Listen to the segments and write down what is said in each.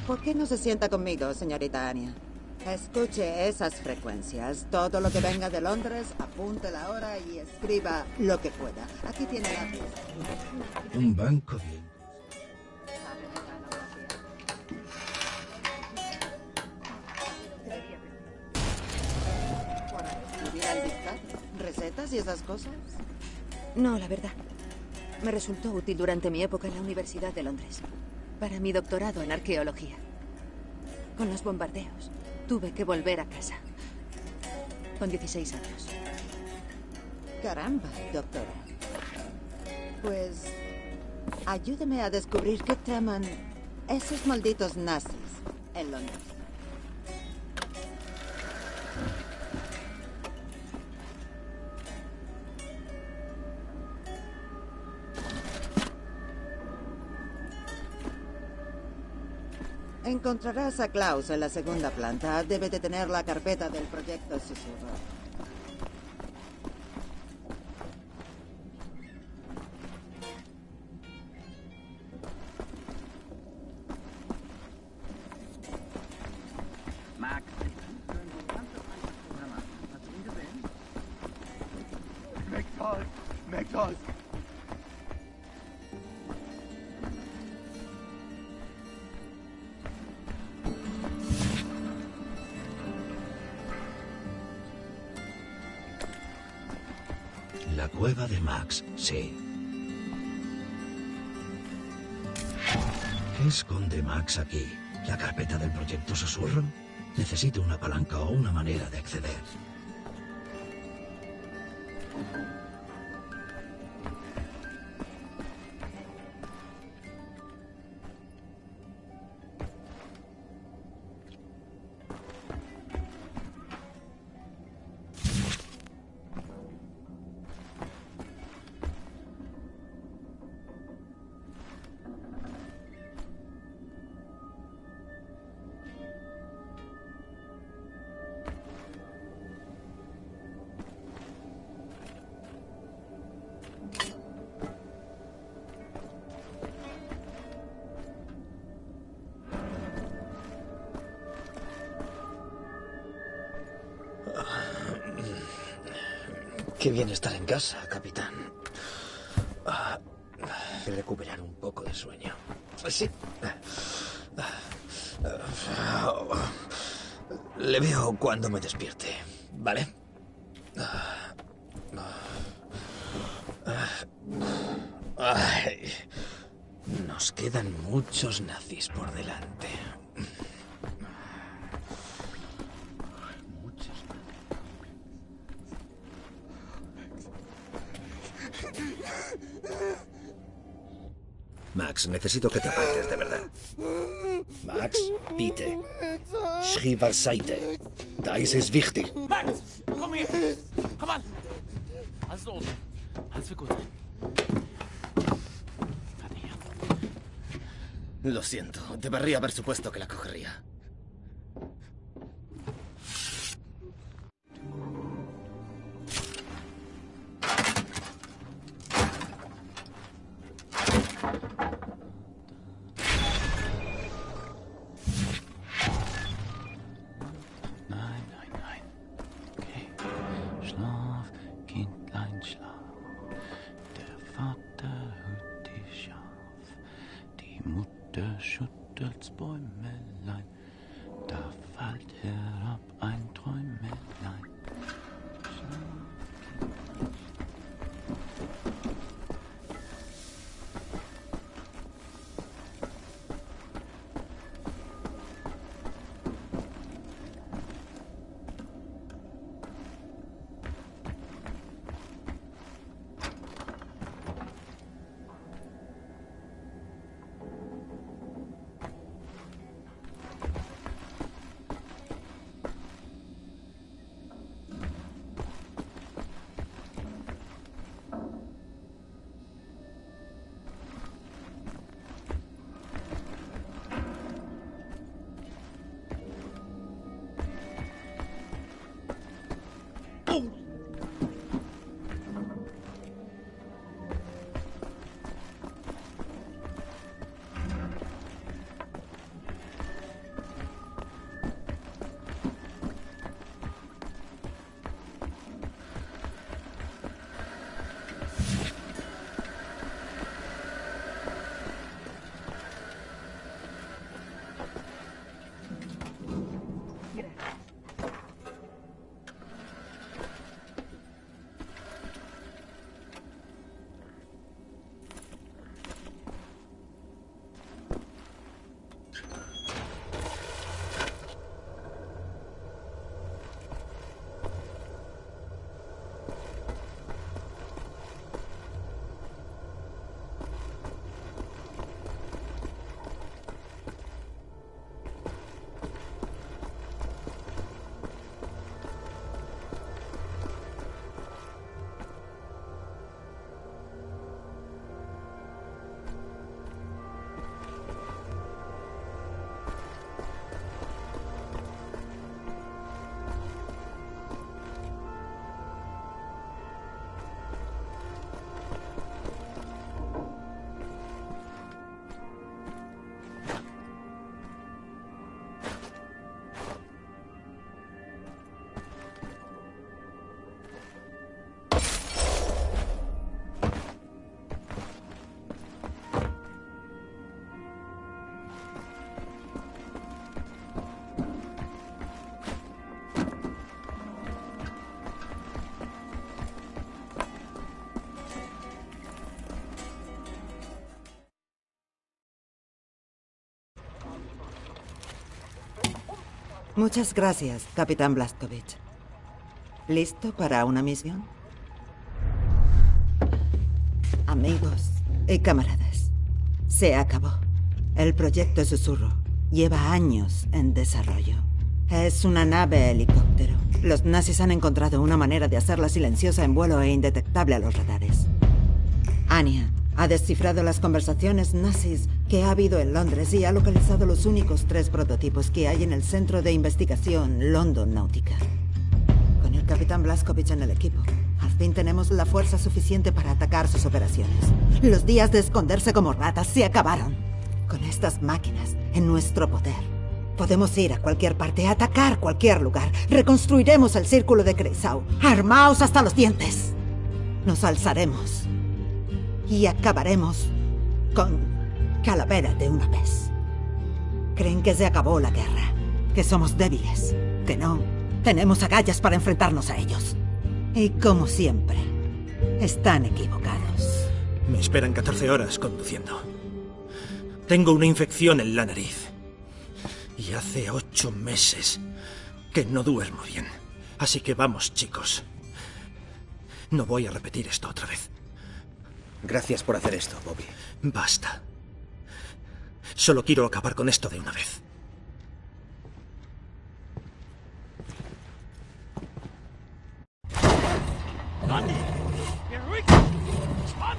¿Por qué no se sienta conmigo, señorita Anya? Escuche esas frecuencias. Todo lo que venga de Londres, apunte la hora y escriba lo que pueda. Aquí tiene la... Un banco bien. ¿Al dictado? ¿Recetas y esas cosas? No, la verdad. Me resultó útil durante mi época en la Universidad de Londres. Para mi doctorado en arqueología. Con los bombardeos, tuve que volver a casa. Con 16 años. Caramba, doctora. Pues... ayúdeme a descubrir qué traman esos malditos nazis en Londres. Encontrarás a Klaus en la segunda planta. Debe de tener la carpeta del proyecto Susurro. Max. McDonald. La cueva de Max, sí. ¿Qué esconde Max aquí? ¿La carpeta del proyecto Susurro? Necesito una palanca o una manera de acceder. Qué bien estar en casa, capitán. Recuperar un poco de sueño. Sí. Le veo cuando me despierte, ¿vale? Ay, nos quedan muchos nazis por delante. Max, necesito que te apartes, de verdad. Max, bitte. Schrieb zur Seite. Da ist es wichtig. Max, komm her. Komm an. Alles los. Alles wird gut sein. Warte hier. Lo siento. Debería haber supuesto que la cogería. Muchas gracias, Capitán Blazkowicz. ¿Listo para una misión? Amigos y camaradas, se acabó. El proyecto Susurro lleva años en desarrollo. Es una nave helicóptero. Los nazis han encontrado una manera de hacerla silenciosa en vuelo e indetectable a los radares. Anya ha descifrado las conversaciones nazis que ha habido en Londres y ha localizado los únicos 3 prototipos que hay en el Centro de Investigación London Náutica. Con el Capitán Blazkowicz en el equipo, al fin tenemos la fuerza suficiente para atacar sus operaciones. Los días de esconderse como ratas se acabaron. Con estas máquinas en nuestro poder, podemos ir a cualquier parte, atacar cualquier lugar. Reconstruiremos el círculo de Kreisau. Armaos hasta los dientes. Nos alzaremos y acabaremos con Calavera de una vez. Creen que se acabó la guerra, que somos débiles, que no tenemos agallas para enfrentarnos a ellos. Y como siempre, están equivocados. Me esperan 14 horas conduciendo. Tengo una infección en la nariz. Y hace 8 meses que no duermo bien. Así que vamos, chicos. No voy a repetir esto otra vez. Gracias por hacer esto, Bobby. Basta. Solo quiero acabar con esto de una vez.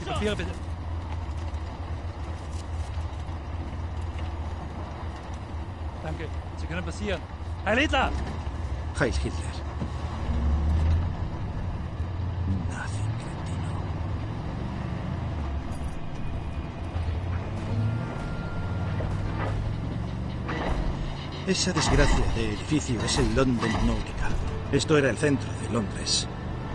Befehl bitte. Danke. Sie können passieren. Herr Littler! Heil Hitler. Nazi cretino. Esa desgracia de edificio es el London Náutica. Esto era el centro de Londres.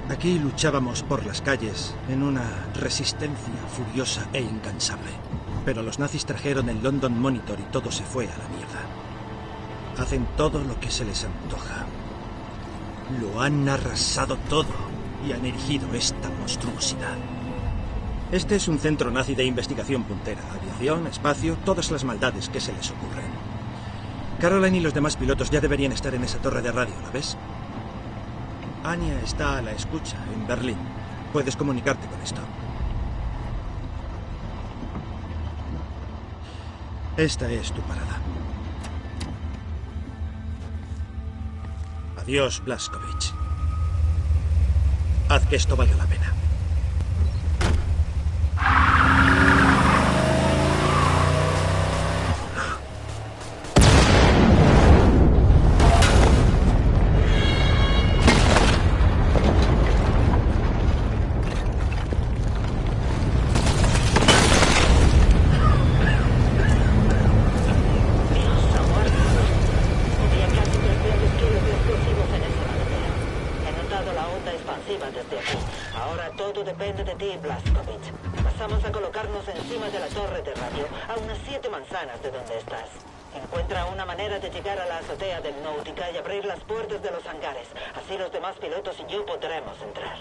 Aquí luchábamos por las calles en una resistencia furiosa e incansable. Pero los nazis trajeron el London Monitor y todo se fue a la mierda. Hacen todo lo que se les antoja. Lo han arrasado todo y han erigido esta monstruosidad. Este es un centro nazi de investigación puntera. Aviación, espacio, todas las maldades que se les ocurren. Caroline y los demás pilotos ya deberían estar en esa torre de radio, ¿la ves? Anya está a la escucha en Berlín. Puedes comunicarte con esto. Esta es tu parada. Adiós, Blazkowicz. Haz que esto valga la pena. De donde estás. Encuentra una manera de llegar a la azotea del Náutica y abrir las puertas de los hangares. Así los demás pilotos y yo podremos entrar.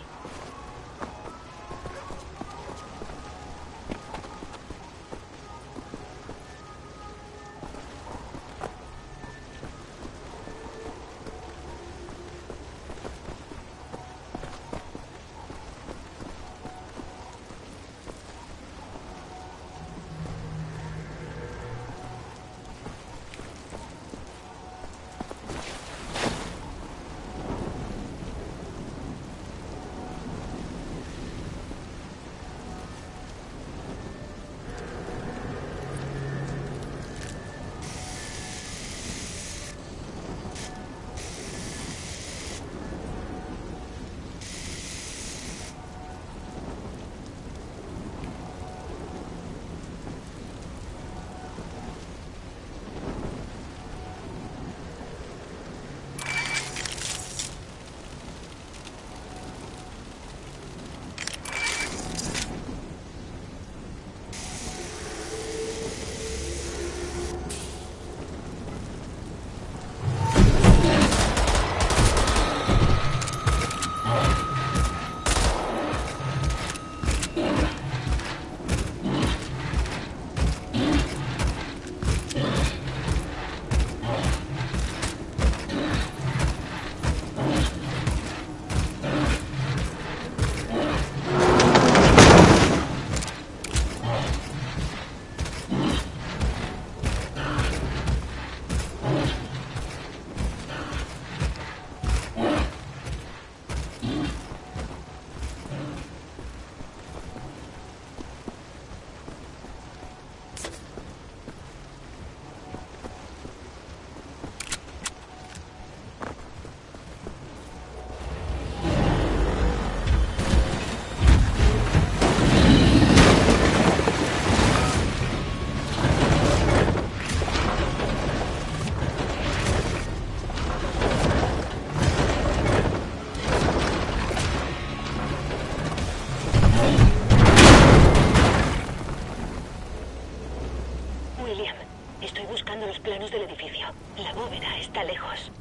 William. Estoy buscando los planos del edificio. La bóveda está lejos.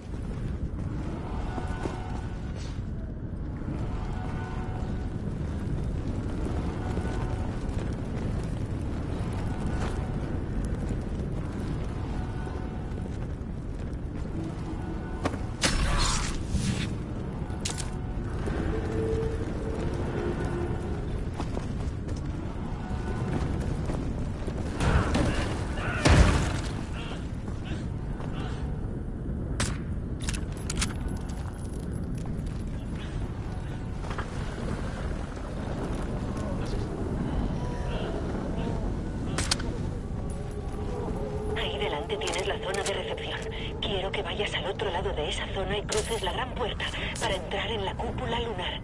Tienes la zona de recepción. Quiero que vayas al otro lado de esa zona y cruces la gran puerta para entrar en la cúpula lunar.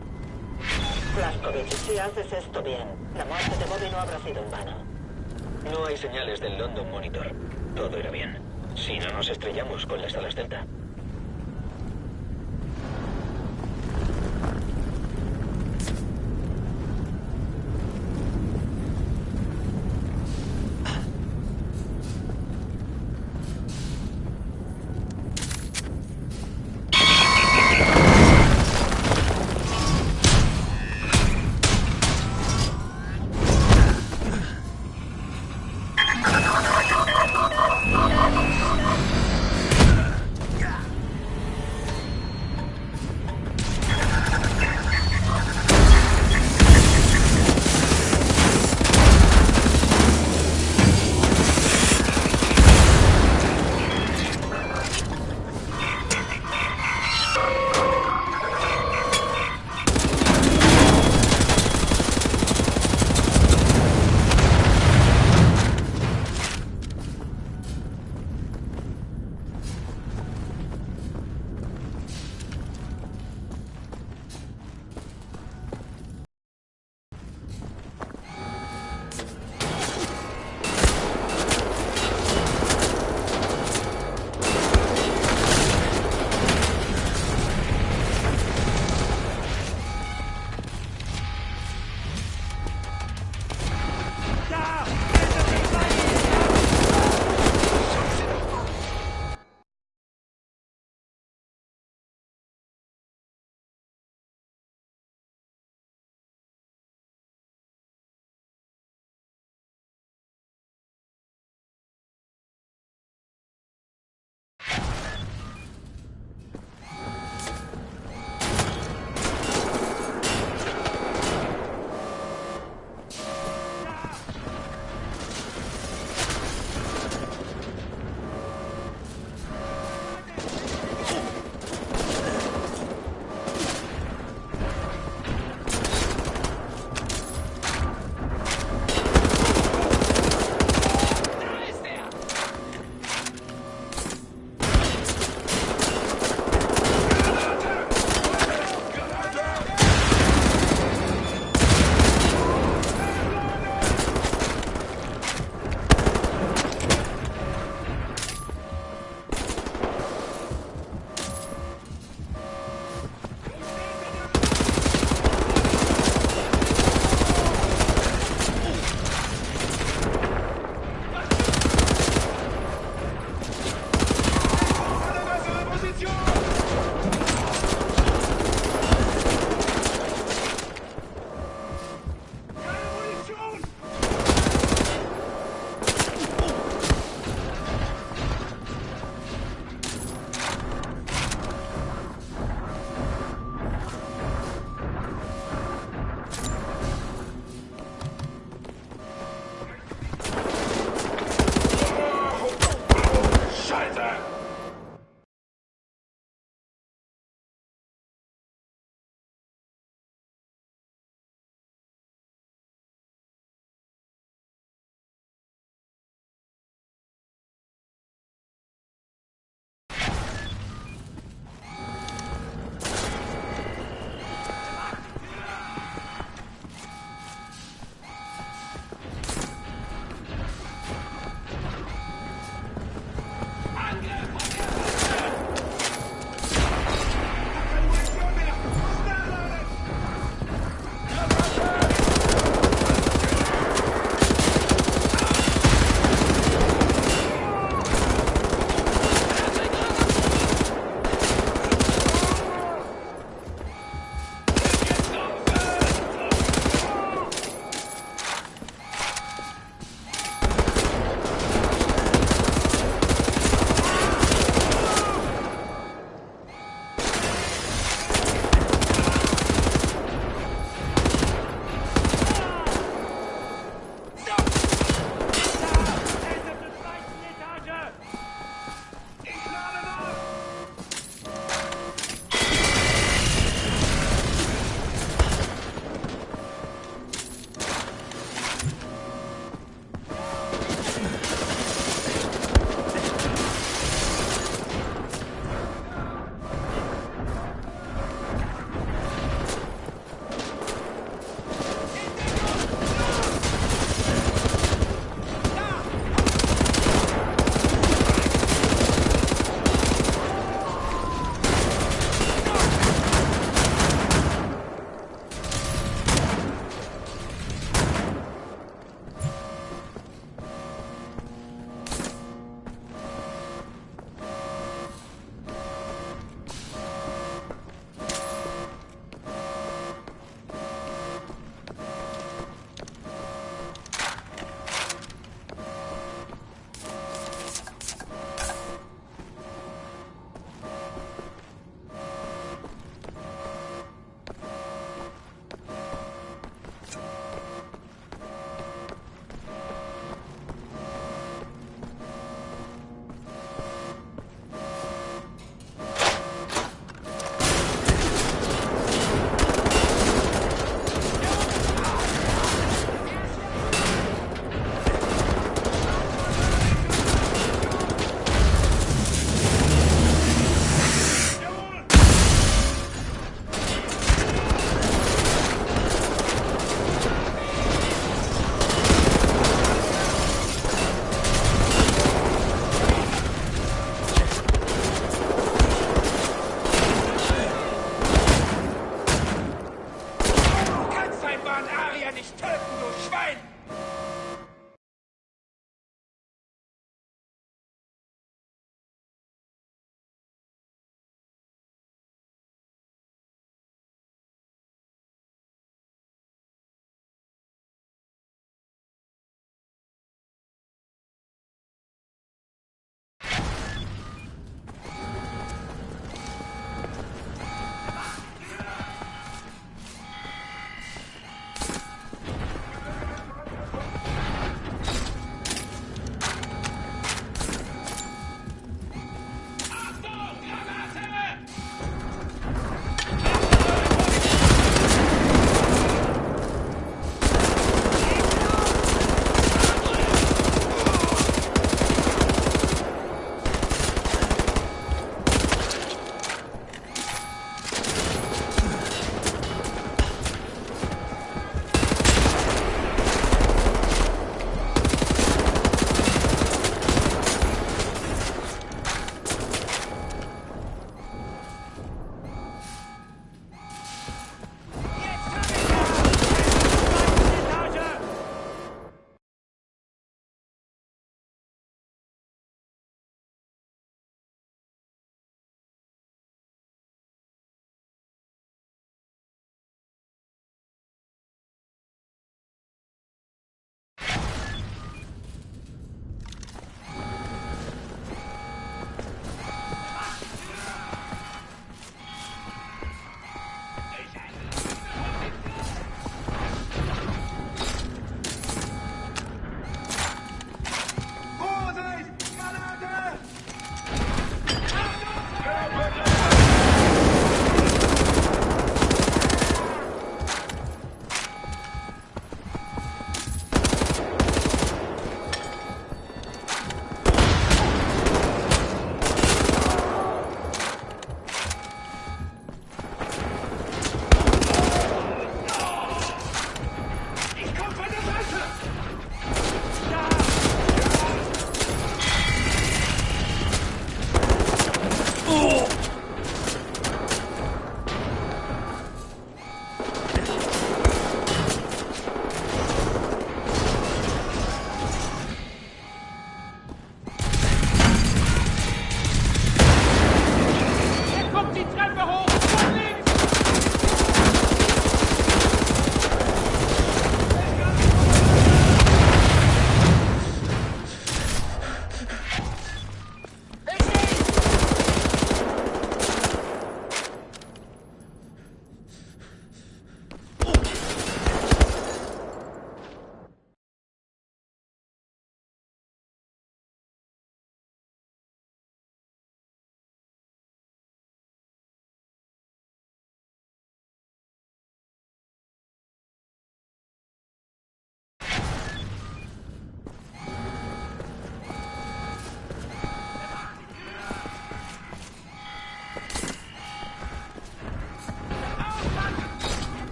Blazkowicz, si haces esto bien, la muerte de Bobby no habrá sido en vano. No hay señales del London Monitor. Todo irá bien. Si no nos estrellamos con las alas Delta.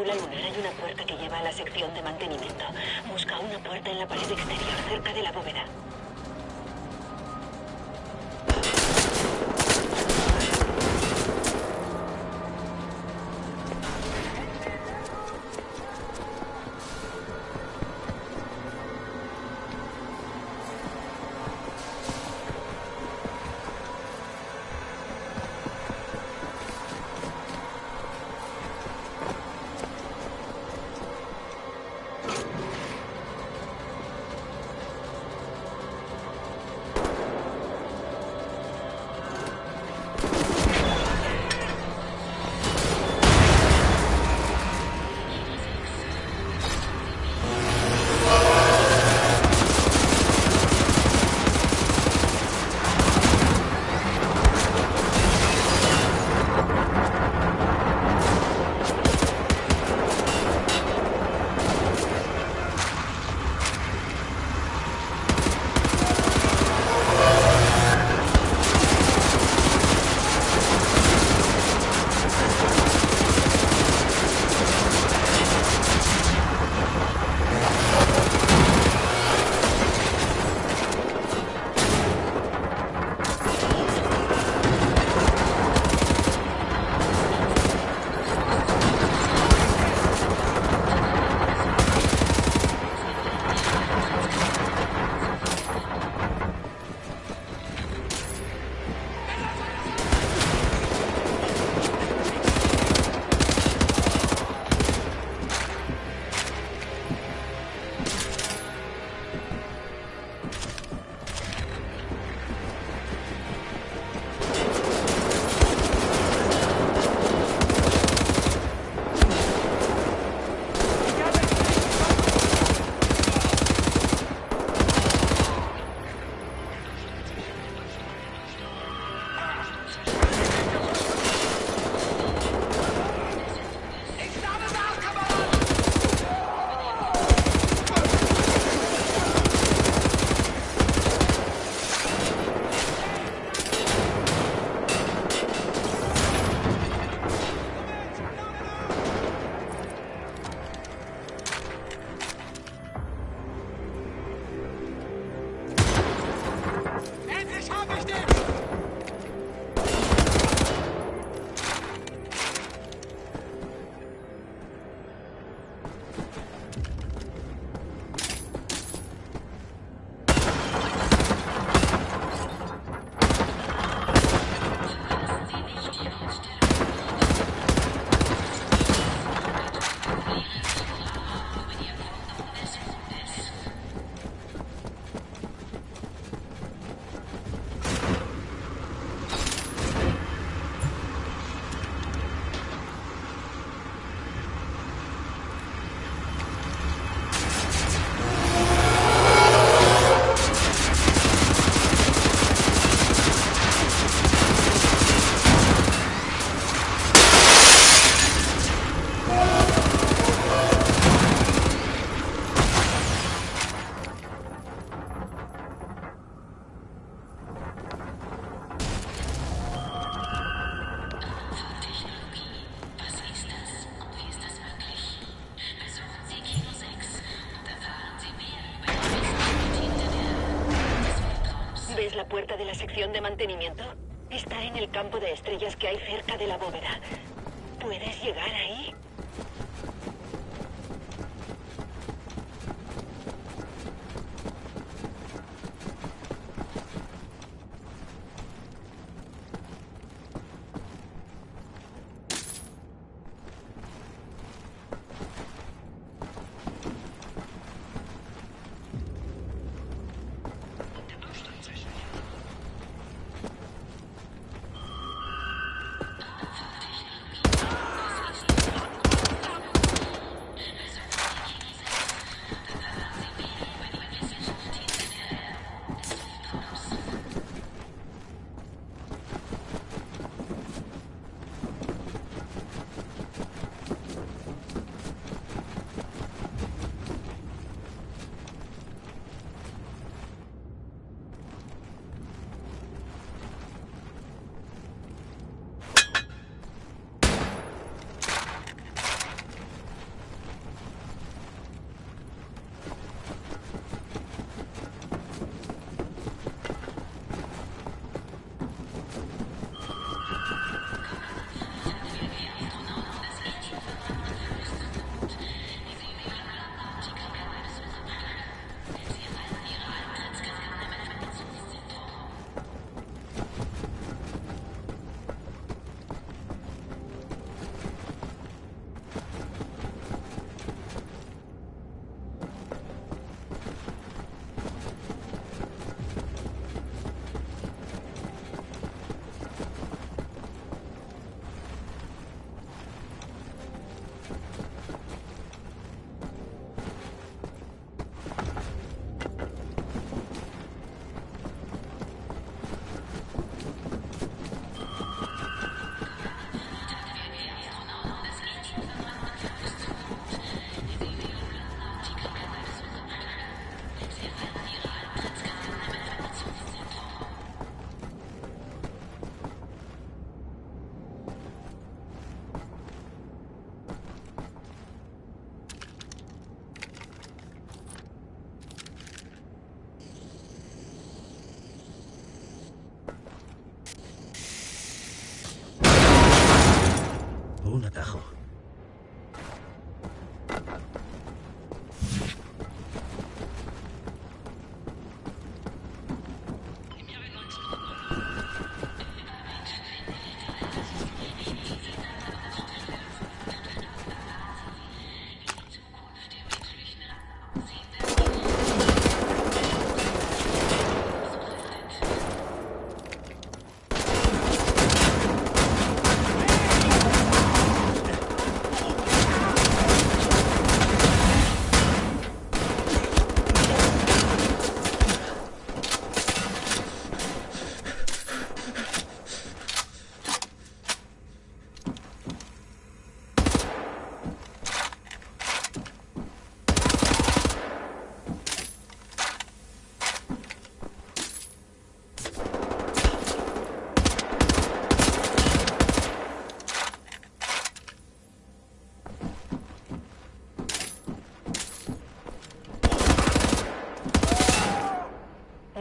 cúpula lunar hay una puerta que lleva a la sección de mantenimiento. Busca una puerta en la pared exterior cerca de la bóveda. ¿Ves la puerta de la sección de mantenimiento? Está en el campo de estrellas que hay cerca de la bóveda. ¿Puedes llegar ahí? un atajo.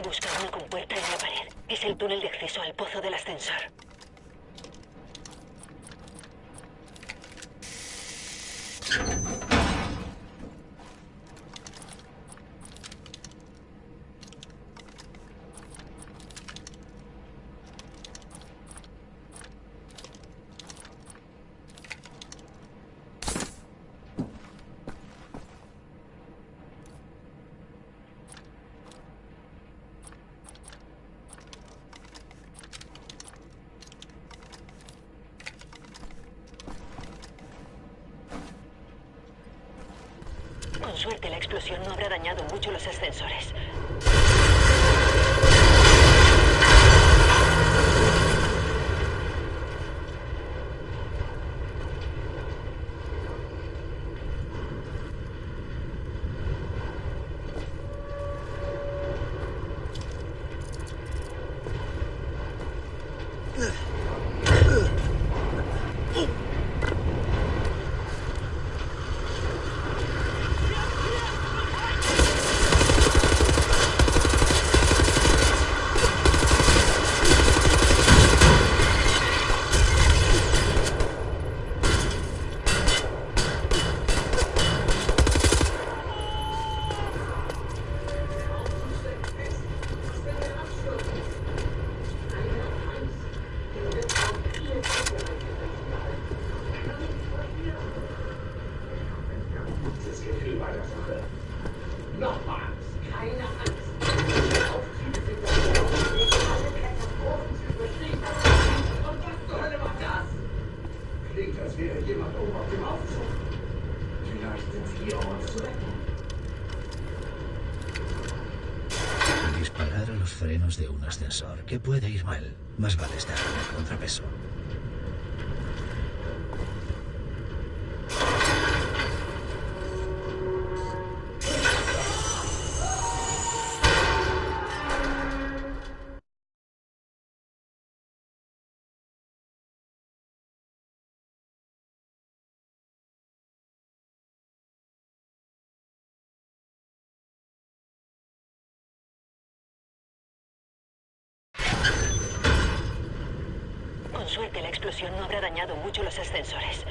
Busca una compuerta en la pared. Es el túnel de acceso al pozo del ascensor. Con suerte, la explosión no habrá dañado mucho los ascensores. Disparar a los frenos de un ascensor. ¿Qué puede ir mal? Más vale estar en el contrapeso. Con suerte, la explosión no habrá dañado mucho los ascensores.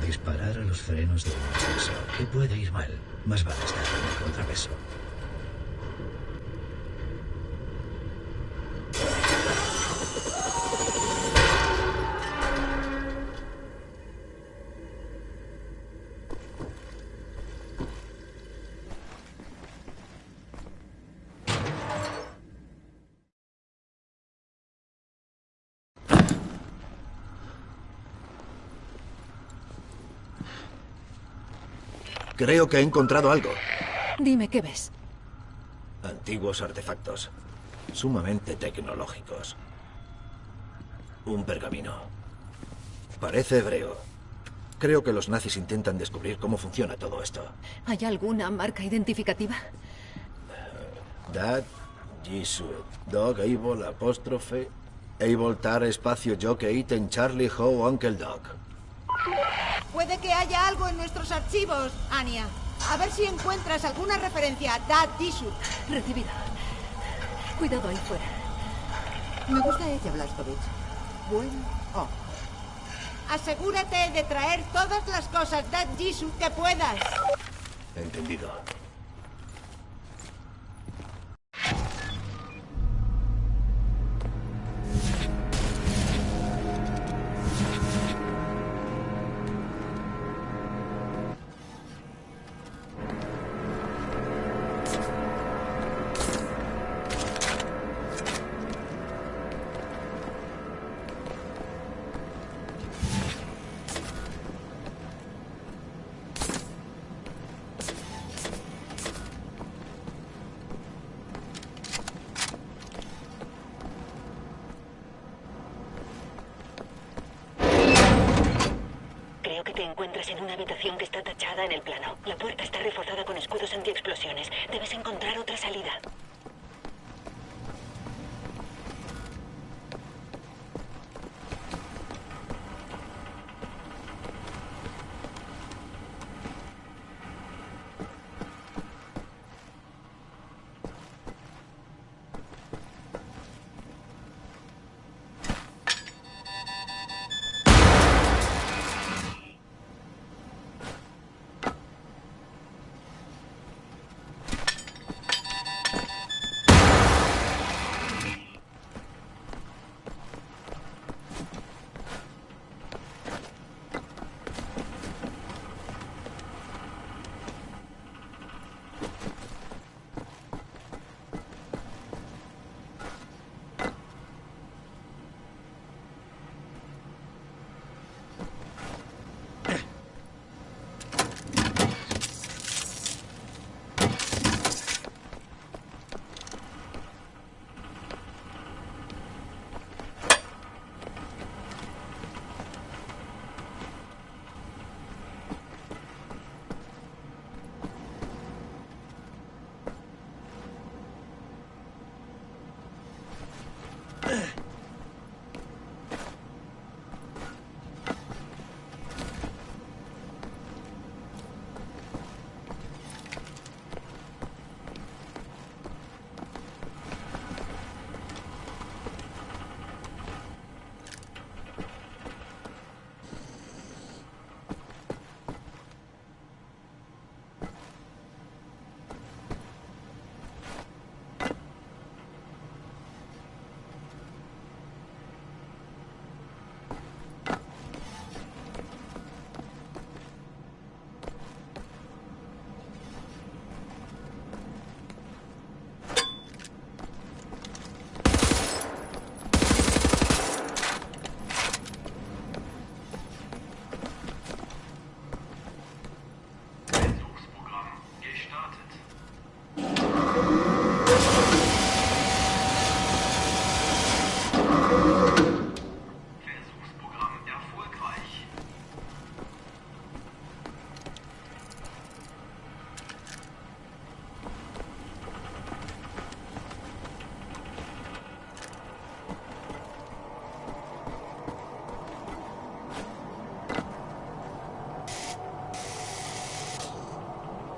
Disparar a los frenos de un ascensor. ¿Qué puede ir mal? Más vale estar en el contrapeso. Creo que he encontrado algo. Dime qué ves. Antiguos artefactos. Sumamente tecnológicos. Un pergamino. Parece hebreo. Creo que los nazis intentan descubrir cómo funciona todo esto. ¿Hay alguna marca identificativa? Dad, Jesús, Dog, Able, apóstrofe, Able, Tar, espacio, Joke, Iten, Charlie, Ho, Uncle Dog. Puede que haya algo en nuestros archivos, Anya. A ver si encuentras alguna referencia a Dad Jesús. Recibido. Cuidado ahí fuera. Me gusta ella, Blazkowicz. Buen ojo. Asegúrate de traer todas las cosas Dad Jesús que puedas. Entendido. Creo que te encuentras en una habitación que está tachada en el plano. La puerta está reforzada con escudos antiexplosiones. Debes encontrar otra salida.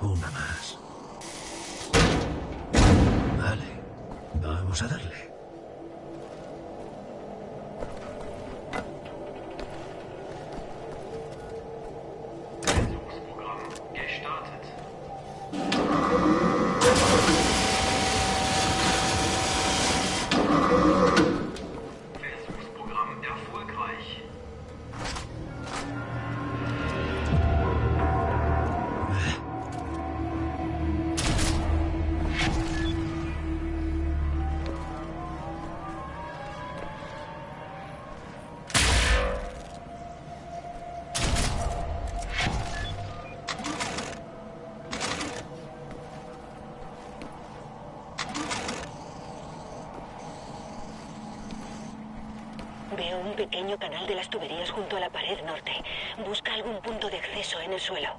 Una más. Vale, vamos a darle. Veo un pequeño canal de las tuberías junto a la pared norte. Busca algún punto de acceso en el suelo.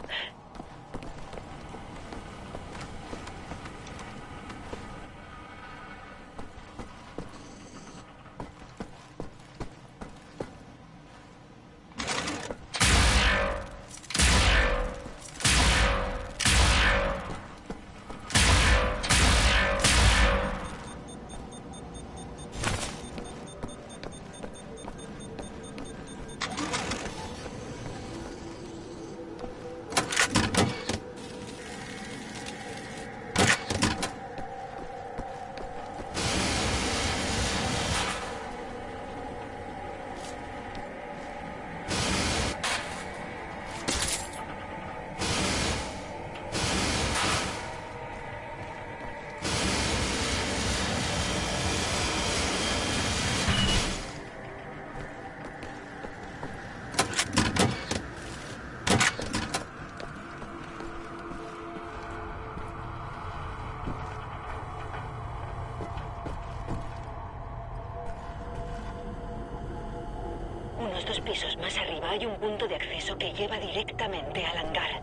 Unos 2 pisos más arriba hay un punto de acceso que lleva directamente al hangar.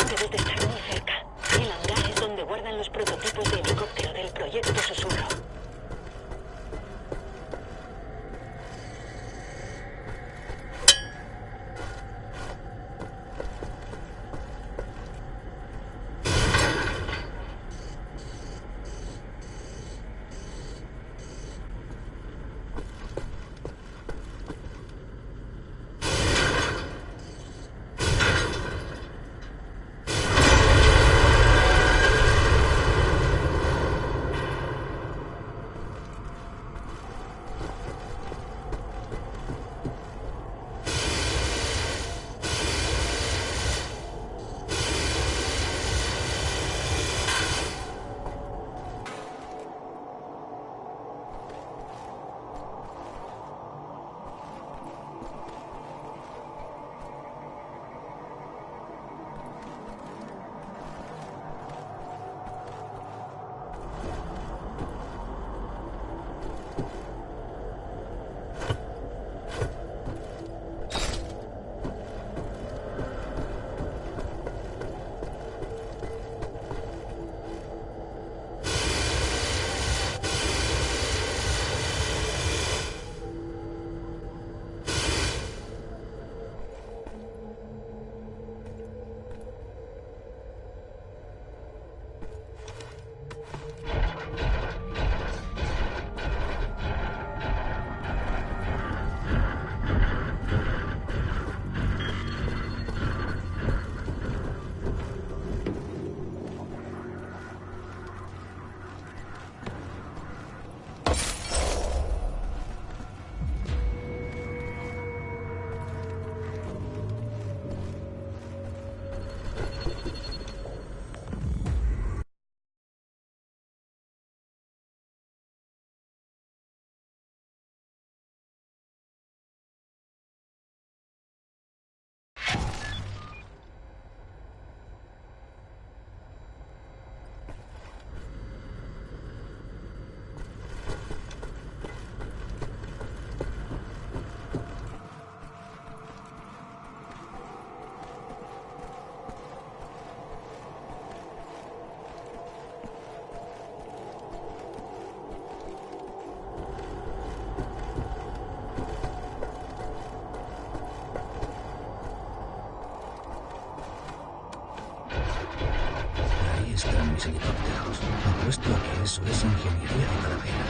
Debes de estar muy cerca. El hangar es donde guardan los prototipos de helicóptero del proyecto Susurro. Están mis helicópteros. Apuesto a que eso es ingeniería de calavera.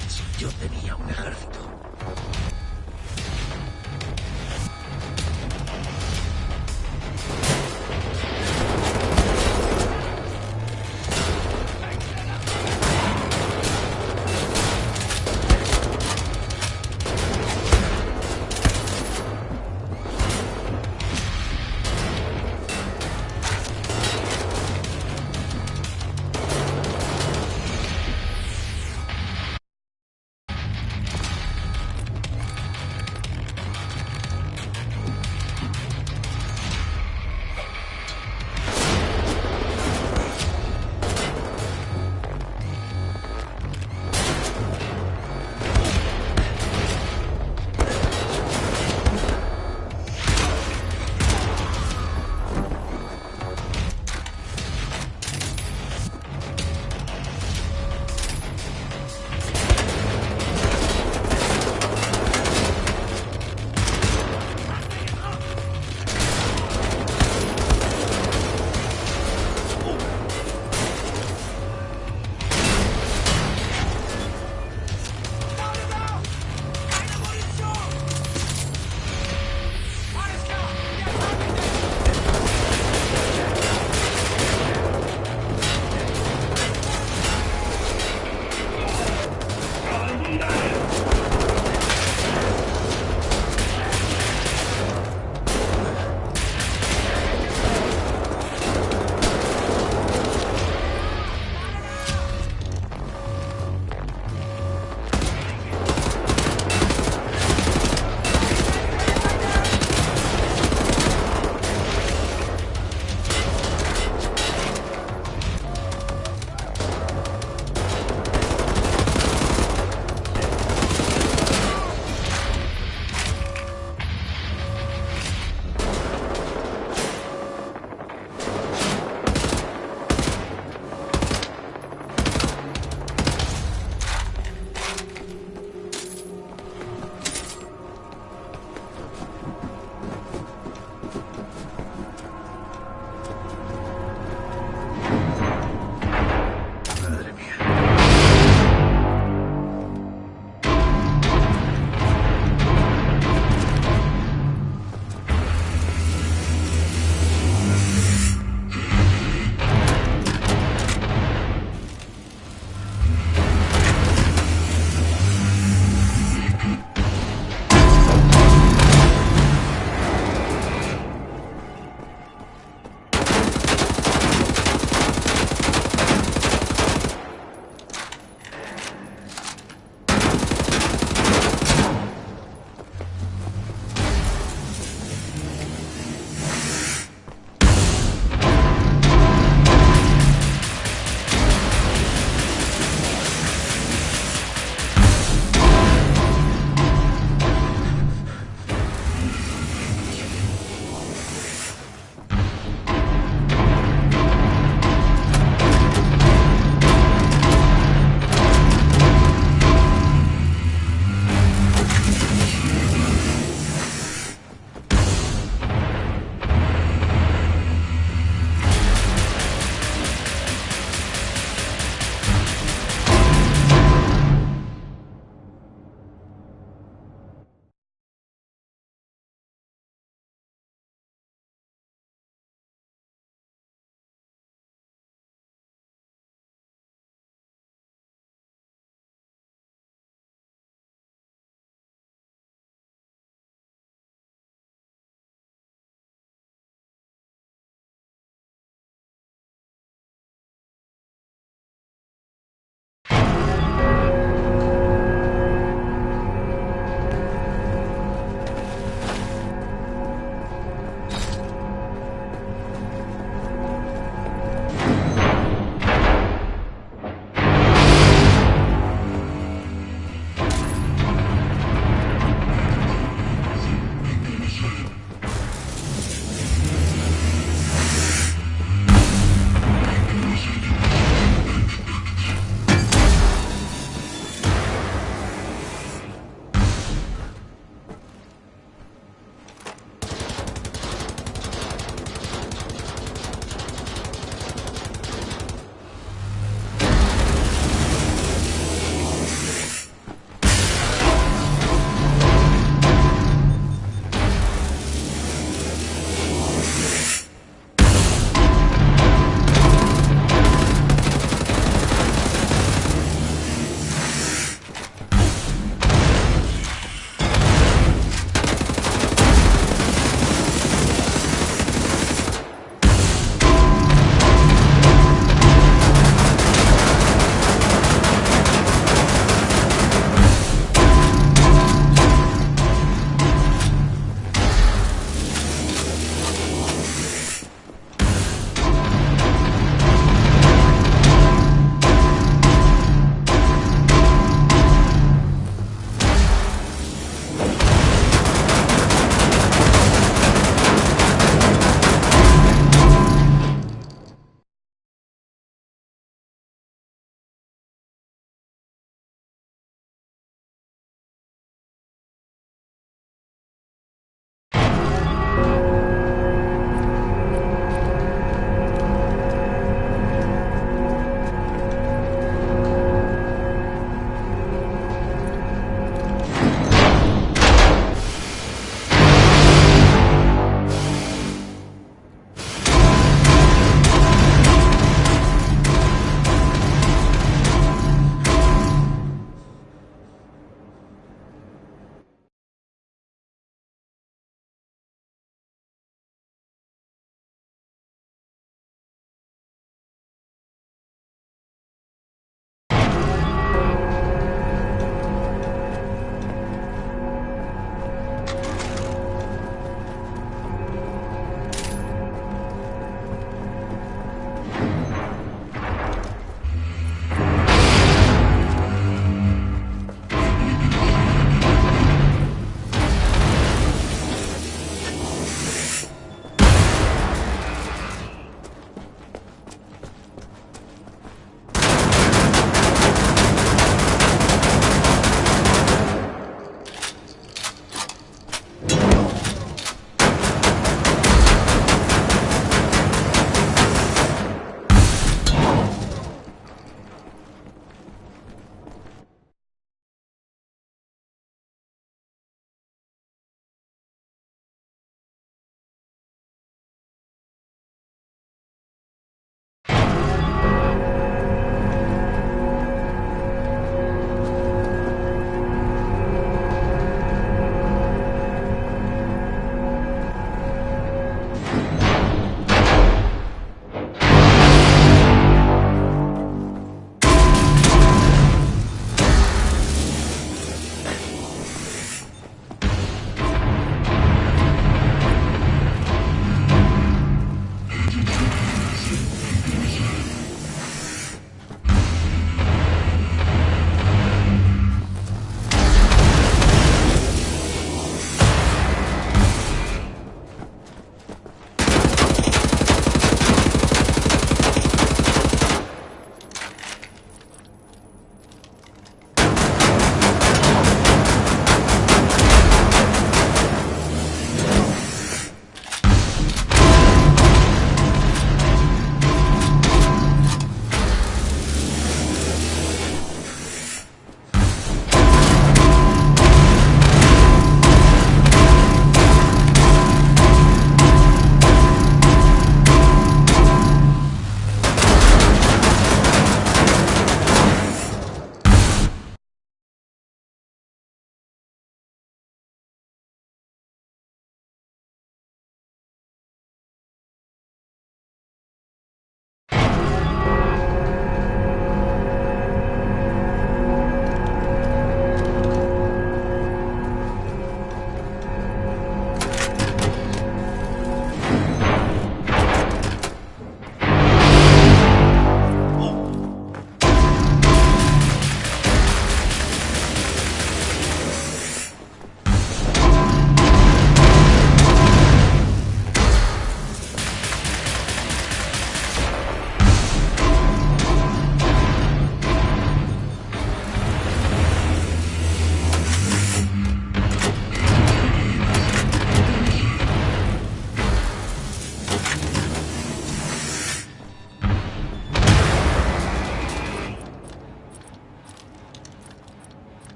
Reynolds, yo tenía un ejército.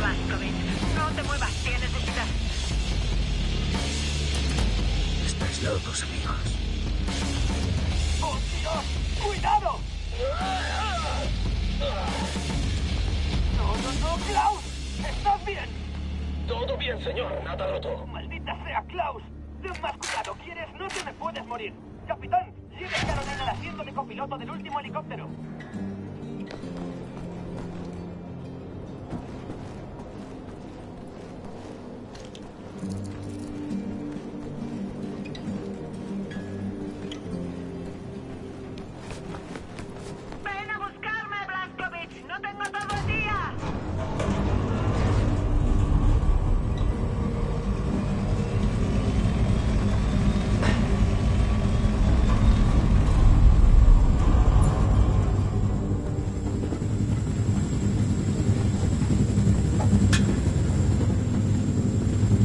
Blazkowicz. No te muevas, tienes necesidad. Estáis locos, amigos. ¡Oh, Dios! ¡Cuidado! No, Klaus. ¿Estás bien? Todo bien, señor. Nada roto. ¡Maldita sea, Klaus! Ten más cuidado. ¿Quieres? No te me puedes morir. Capitán, lleve a Caroline al asiento de copiloto del último helicóptero. Ven a buscarme, Blazkowicz. No tengo todo el día.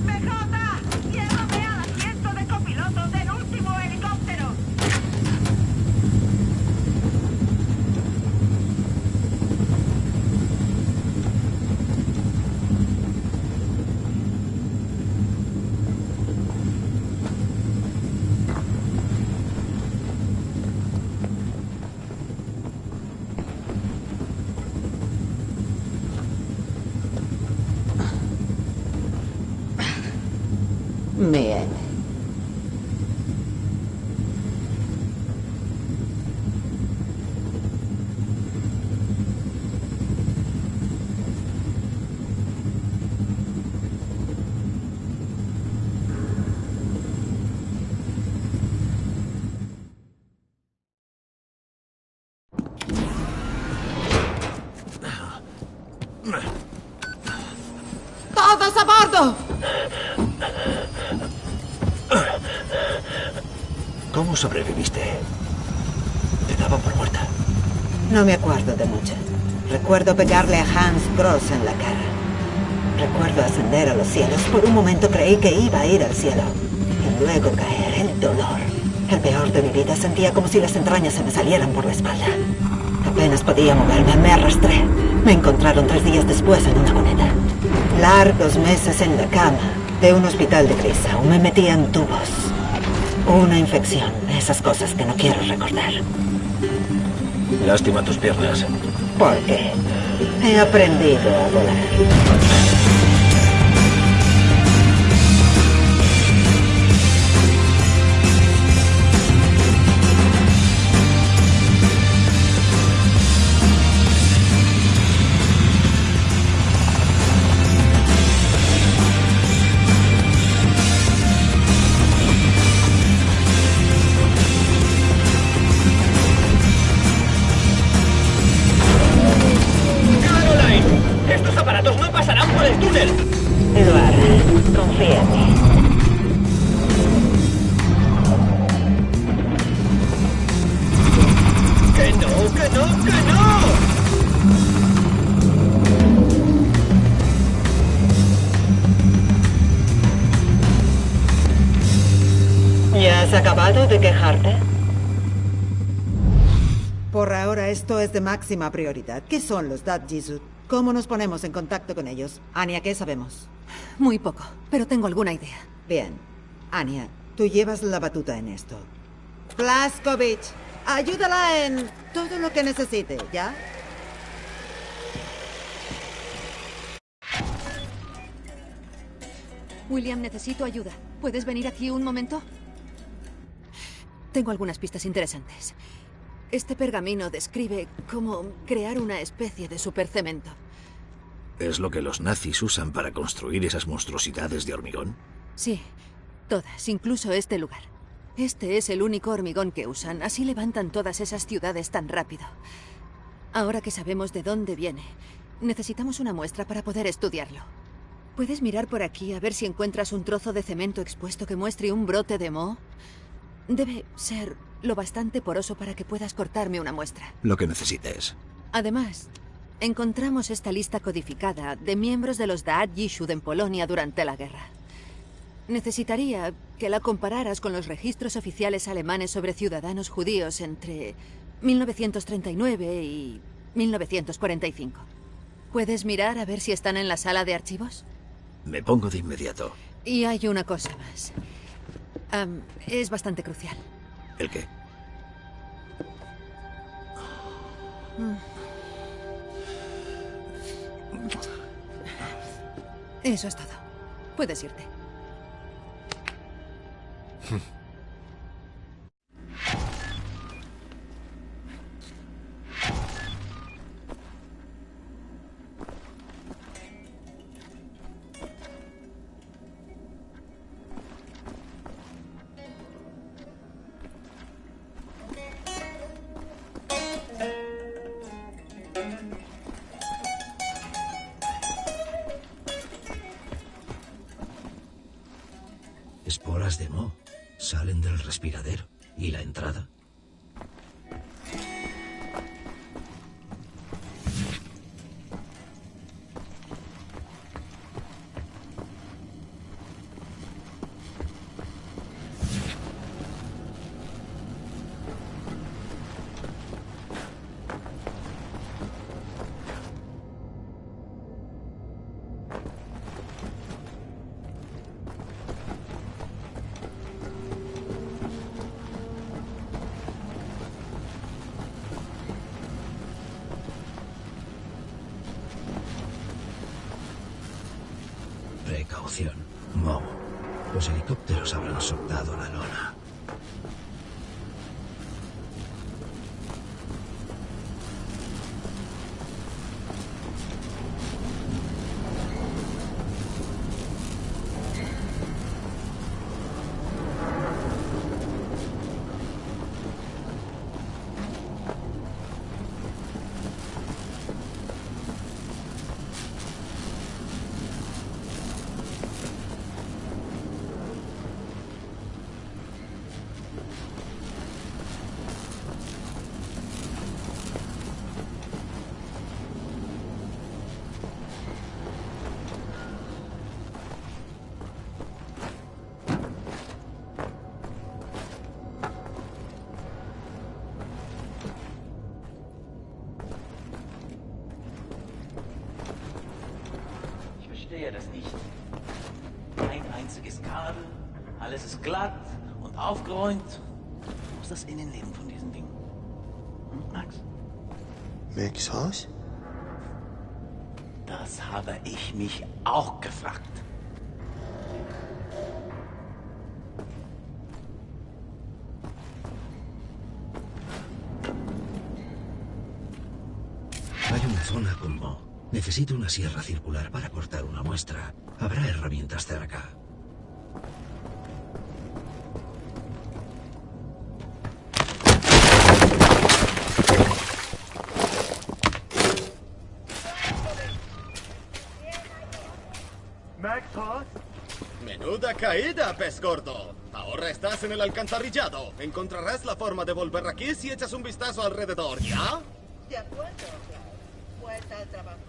PJ, llévame al asiento de copiloto del último helicóptero. Bien. ¡Todos a bordo! ¿Cómo sobreviviste? Te daba por muerta. No me acuerdo de mucho. Recuerdo pegarle a Hans Gross en la cara. Recuerdo ascender a los cielos. Por un momento creí que iba a ir al cielo. Y luego caer. El dolor. El peor de mi vida. Sentía como si las entrañas se me salieran por la espalda. Apenas podía moverme. Me arrastré. Me encontraron 3 días después en una cuneta. Largos meses en la cama de un hospital de Grisau. Me metían tubos. Una infección. Esas cosas que no quiero recordar. Lástima tus piernas. ¿Por qué? He aprendido a volar. ¡Estos aparatos no pasarán por el túnel! Lo hará. Confía en mí. ¡Que no, que no, que no! ¿Ya has acabado de quejarte? Por ahora esto es de máxima prioridad. ¿Qué son los Dat Jisut? ¿Cómo nos ponemos en contacto con ellos? Anya, ¿qué sabemos? Muy poco, pero tengo alguna idea. Bien. Anya, tú llevas la batuta en esto. Blazkowicz, ayúdala en todo lo que necesite, ¿ya? William, necesito ayuda. ¿Puedes venir aquí un momento? Tengo algunas pistas interesantes. Este pergamino describe cómo crear una especie de supercemento. ¿Es lo que los nazis usan para construir esas monstruosidades de hormigón? Sí, todas, incluso este lugar. Este es el único hormigón que usan, así levantan todas esas ciudades tan rápido. Ahora que sabemos de dónde viene, necesitamos una muestra para poder estudiarlo. ¿Puedes mirar por aquí a ver si encuentras un trozo de cemento expuesto que muestre un brote de moho? Debe ser lo bastante poroso para que puedas cortarme una muestra. Lo que necesites. Además, encontramos esta lista codificada de miembros de los Daat Yishud en Polonia durante la guerra. Necesitaría que la compararas con los registros oficiales alemanes sobre ciudadanos judíos entre 1939 y 1945. ¿Puedes mirar a ver si están en la sala de archivos? Me pongo de inmediato. Y hay una cosa más. Es bastante crucial. ¿El qué? Eso es todo. Puedes irte. Esporas de moho salen del respiradero. ¿Y la entrada? Precaución. Moho. Los helicópteros habrán soltado la lona. Ich verstehe das nicht. Kein einziges Kabel, alles ist glatt und aufgeräumt. Wo ist das Innenleben von diesem Ding? Max? Max Haus? Das habe ich mich auch gefragt. Hay una zona con moho. Necesito una sierra circular para cortar una muestra. Habrá herramientas cerca. Max Haas. Menuda caída, pez gordo. Ahora estás en el alcantarillado. Encontrarás la forma de volver aquí si echas un vistazo alrededor, ¿ya? De acuerdo, Clyde. Vuelta al trabajo.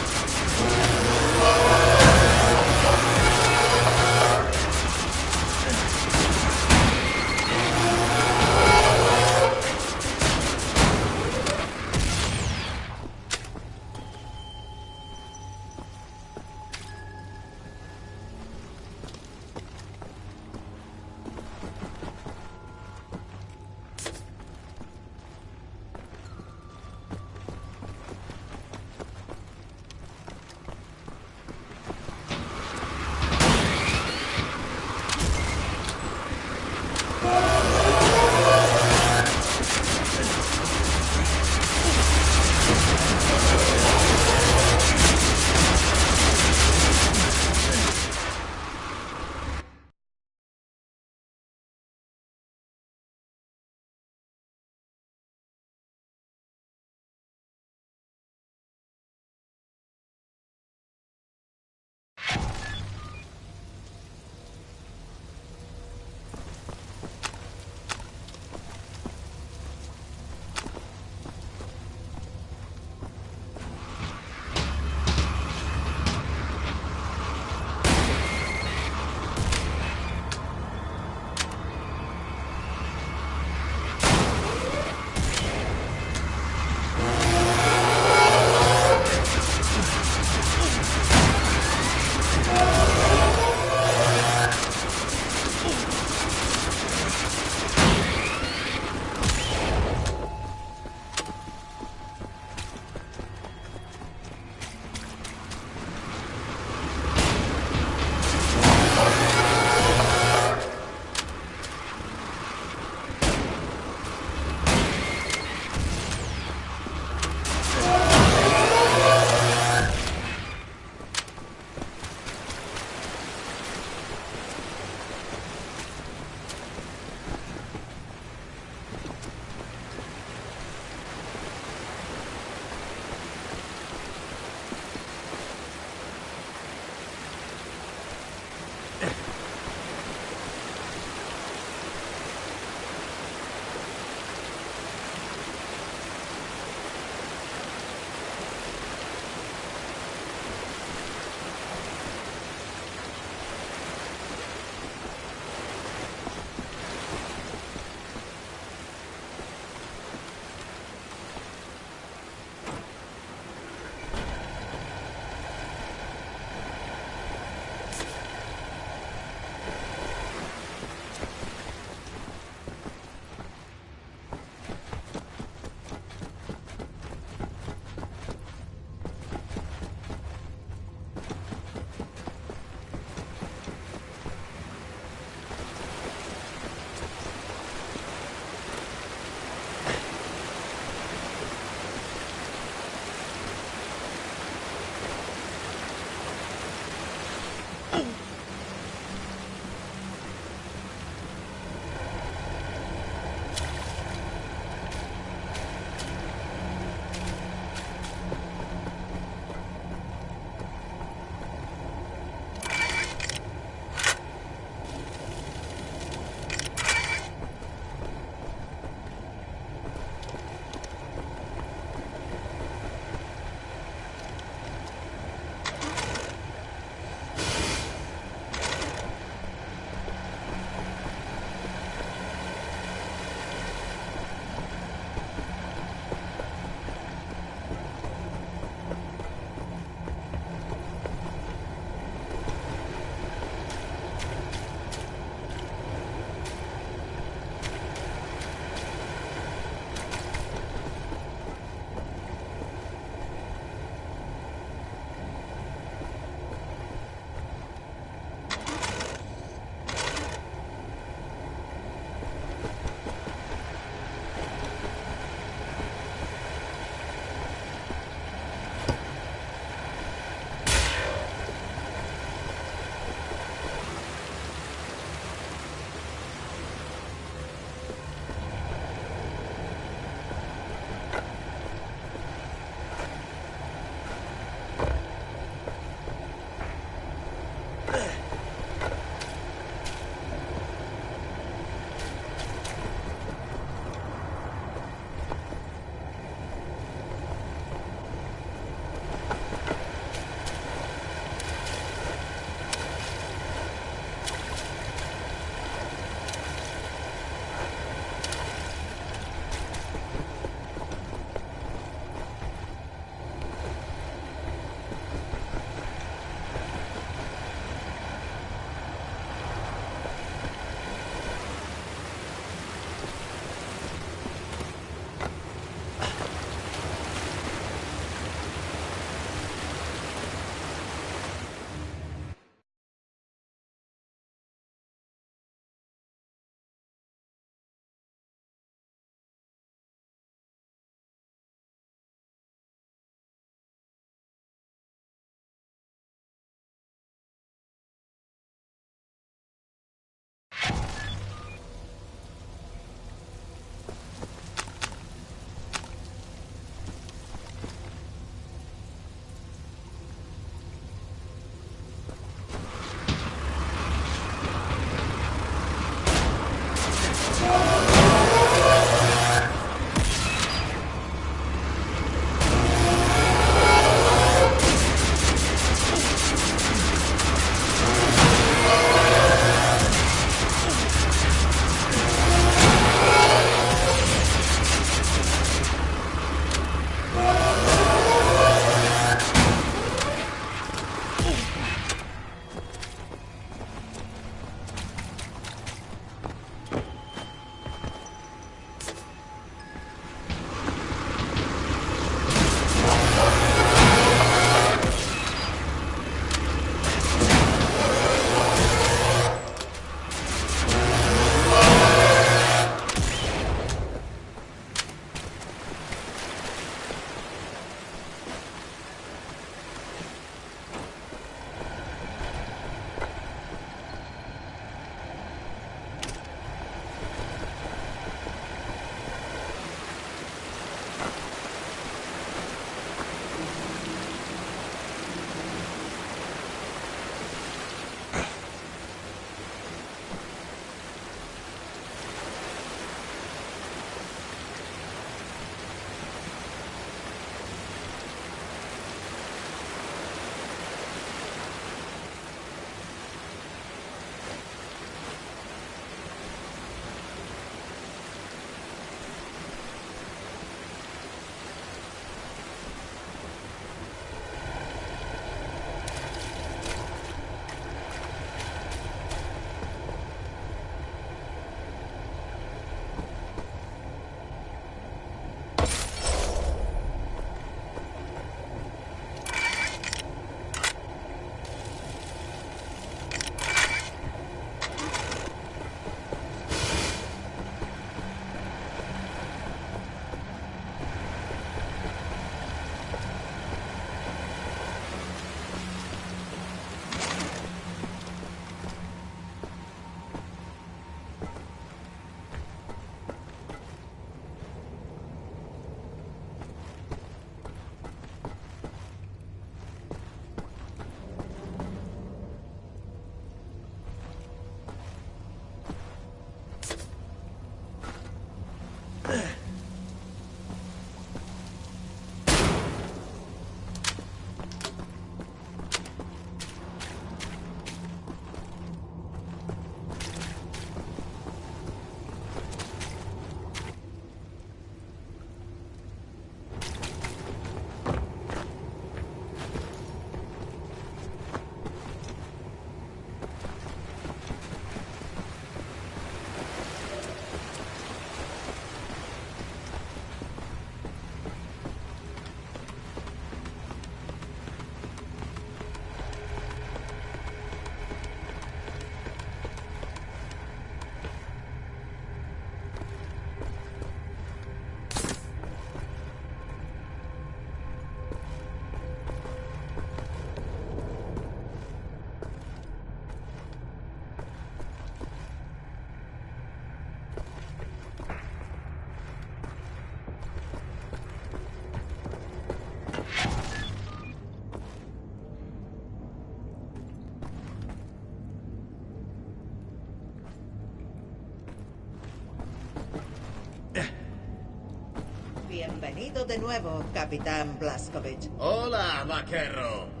Bienvenido de nuevo, Capitán Blazkowicz. Hola, vaquero.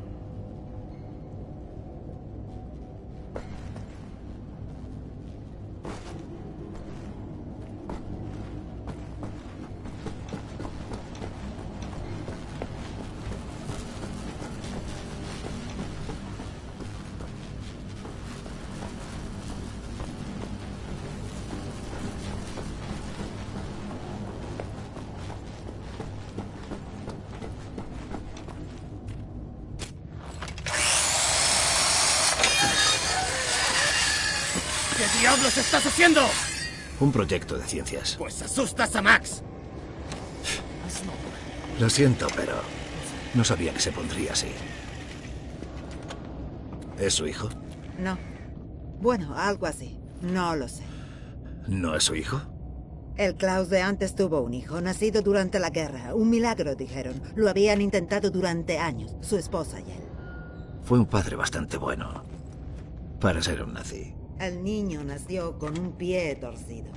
¿Qué diablos estás haciendo? Un proyecto de ciencias. Pues asustas a Max. Lo siento, pero no sabía que se pondría así. ¿Es su hijo? No. Bueno, algo así. No lo sé. ¿No es su hijo? El Klaus de antes tuvo un hijo, nacido durante la guerra. Un milagro, dijeron. Lo habían intentado durante años, su esposa y él. Fue un padre bastante bueno para ser un nazi. El niño nació con un pie torcido.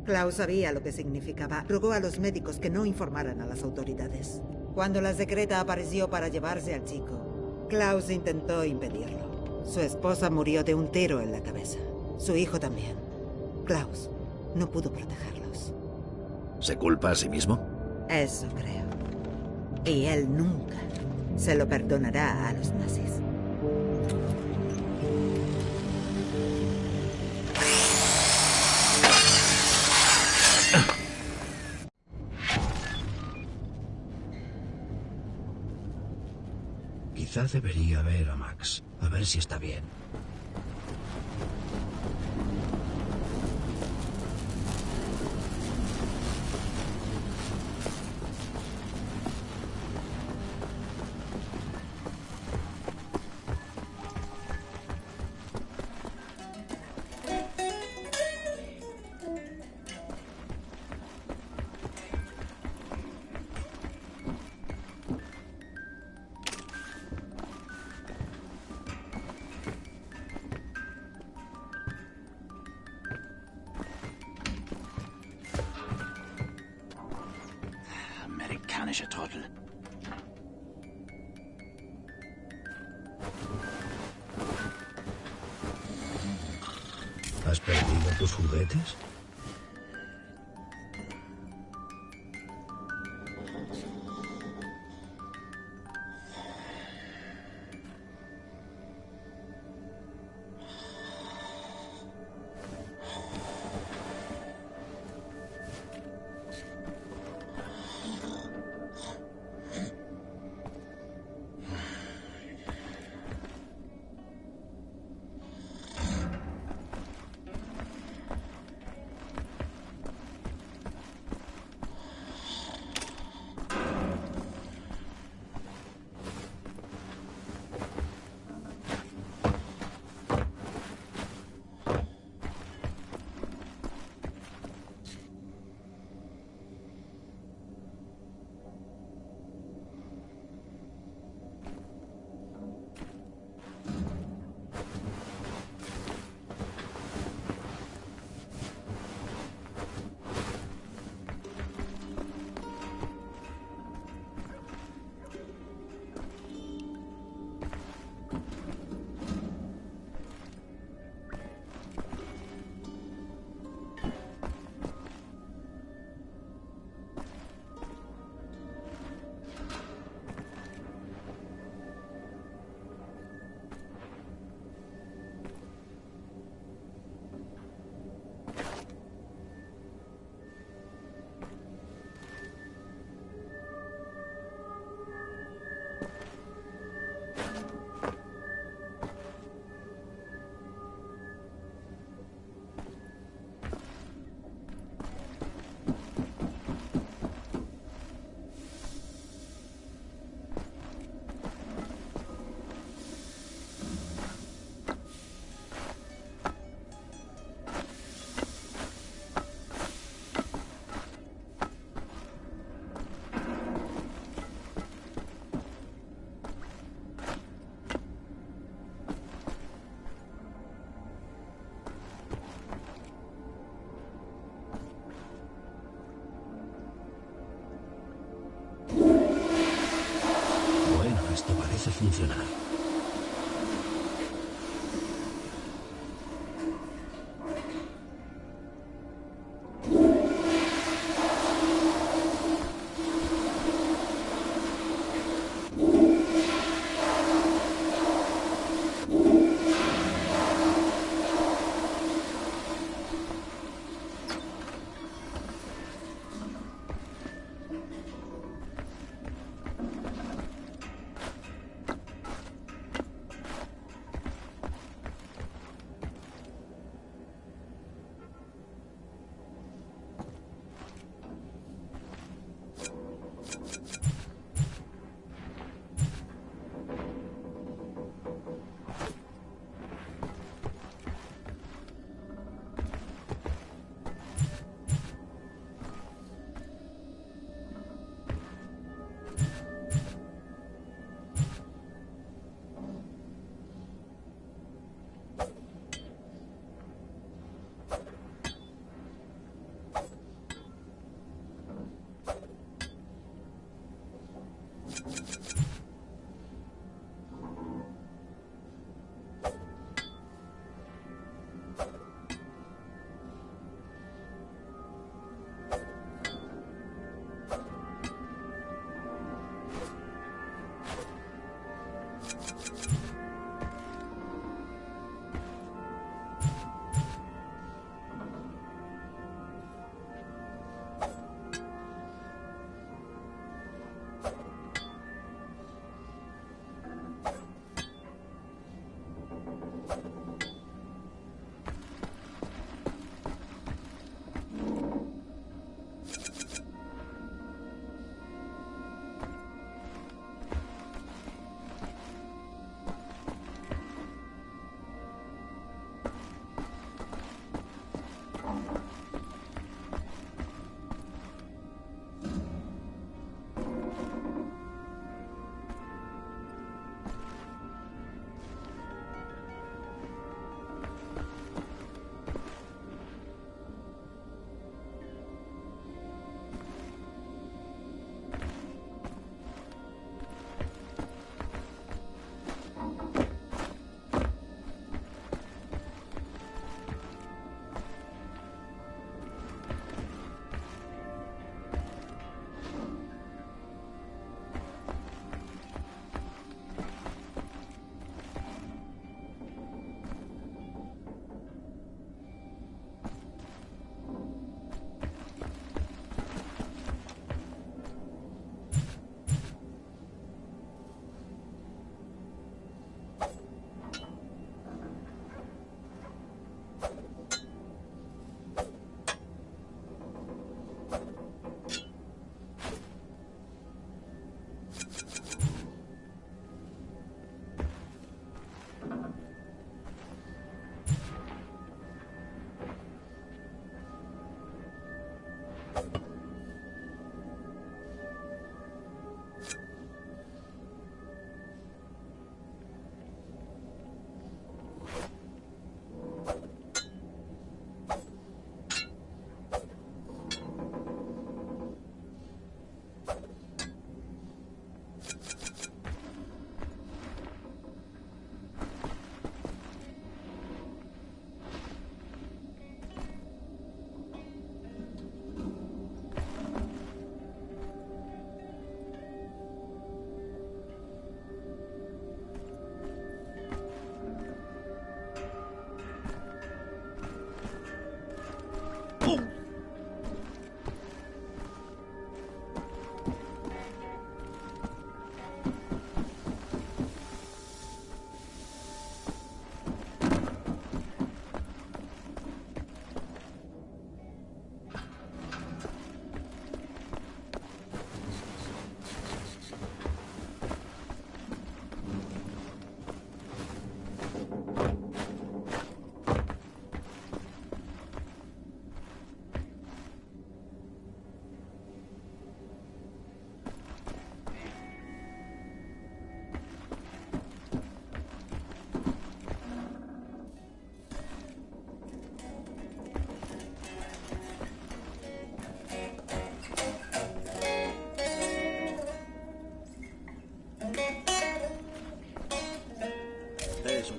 Klaus sabía lo que significaba. Rogó a los médicos que no informaran a las autoridades. Cuando la secreta apareció para llevarse al chico, Klaus intentó impedirlo. Su esposa murió de un tiro en la cabeza. Su hijo también. Klaus no pudo protegerlos. ¿Se culpa a sí mismo? Eso creo. Y él nunca se lo perdonará a los nazis. Quizá debería ver a Max, a ver si está bien. Amerikanischer Trottel. ¿Has perdido tus juguetes? funcionar.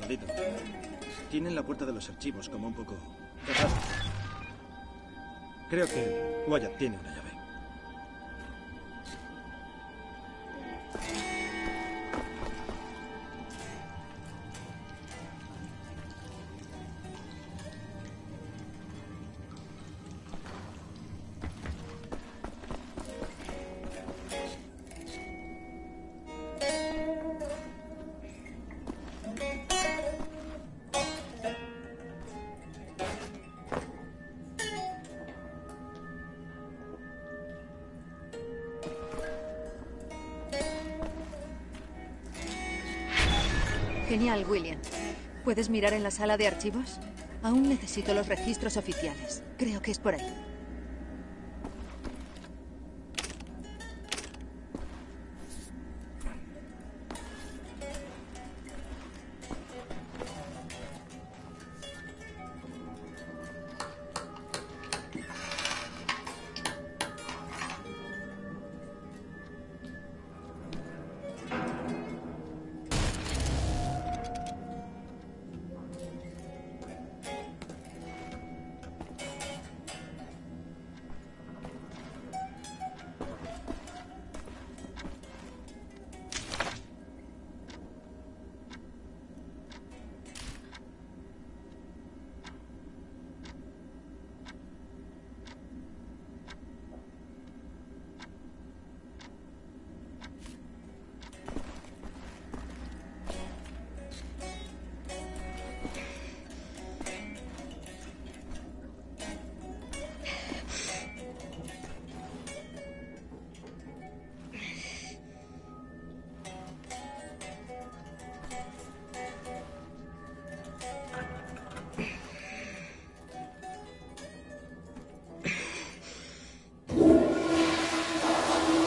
jodido. Tienen la puerta de los archivos como un poco cerrada. Creo que Wyatt tiene una llave. Genial, William. ¿Puedes mirar en la sala de archivos? Aún necesito los registros oficiales. Creo que es por ahí.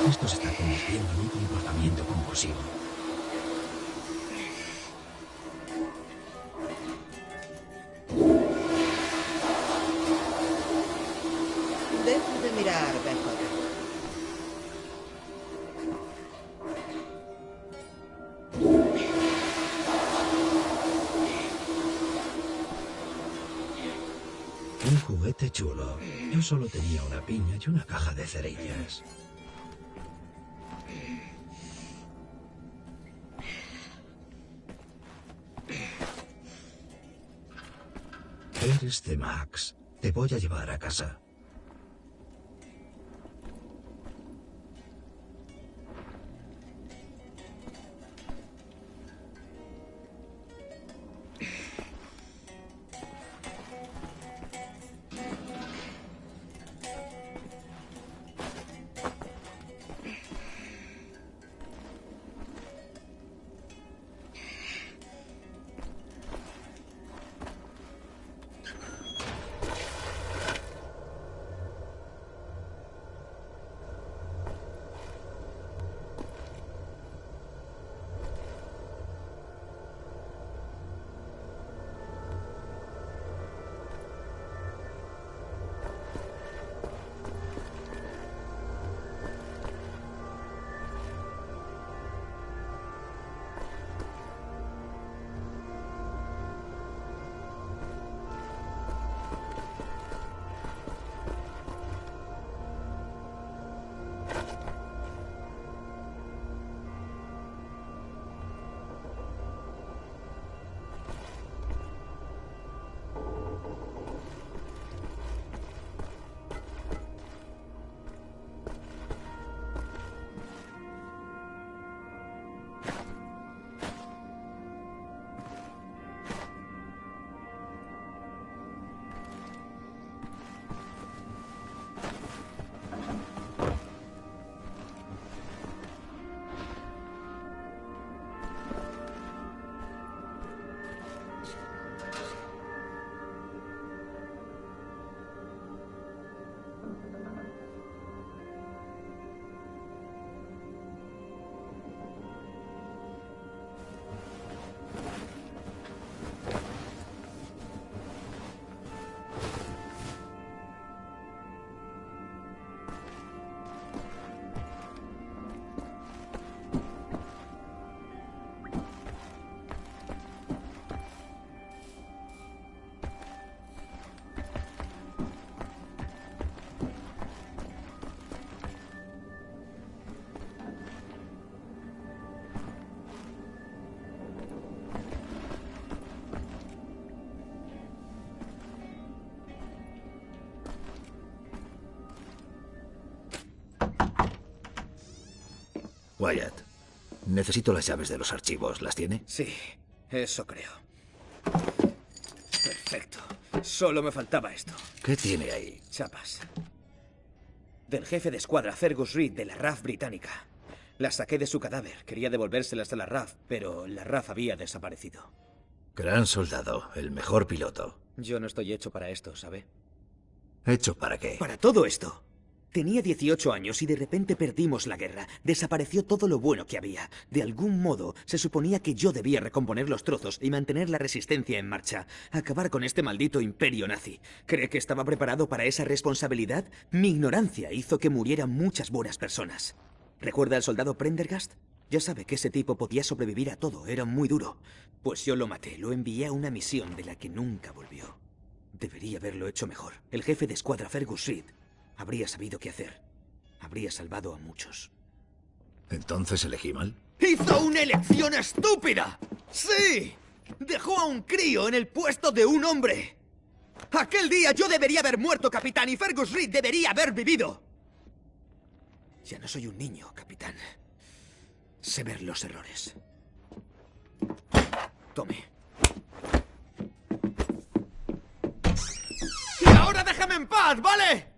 Esto se está convirtiendo en un comportamiento compulsivo. Deja de mirar, BJ. Un juguete chulo. Yo solo tenía una piña y una caja de cerillas. Eres de Max. Te voy a llevar a casa. Wyatt, necesito las llaves de los archivos. ¿Las tiene? Sí, eso creo. Perfecto. Solo me faltaba esto. ¿Qué tiene ahí? Chapas. Del jefe de escuadra Fergus Reed de la RAF británica. Las saqué de su cadáver. Quería devolvérselas a la RAF, pero la RAF había desaparecido. Gran soldado, el mejor piloto. Yo no estoy hecho para esto, ¿sabe? ¿Hecho para qué? Para todo esto. Tenía 18 años y de repente perdimos la guerra. Desapareció todo lo bueno que había. De algún modo, se suponía que yo debía recomponer los trozos y mantener la resistencia en marcha. Acabar con este maldito imperio nazi. ¿Cree que estaba preparado para esa responsabilidad? Mi ignorancia hizo que murieran muchas buenas personas. ¿Recuerda al soldado Prendergast? Ya sabe que ese tipo podía sobrevivir a todo. Era muy duro. Pues yo lo maté. Lo envié a una misión de la que nunca volvió. Debería haberlo hecho mejor. El jefe de escuadra Fergus Reed habría sabido qué hacer. Habría salvado a muchos. ¿Entonces elegí mal? ¡Hizo una elección estúpida! ¡Sí! Dejó a un crío en el puesto de un hombre. Aquel día yo debería haber muerto, capitán, y Fergus Reed debería haber vivido. Ya no soy un niño, capitán. Sé ver los errores. Tome. ¡Y ahora déjame en paz, ¿vale?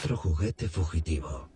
Otro juguete fugitivo.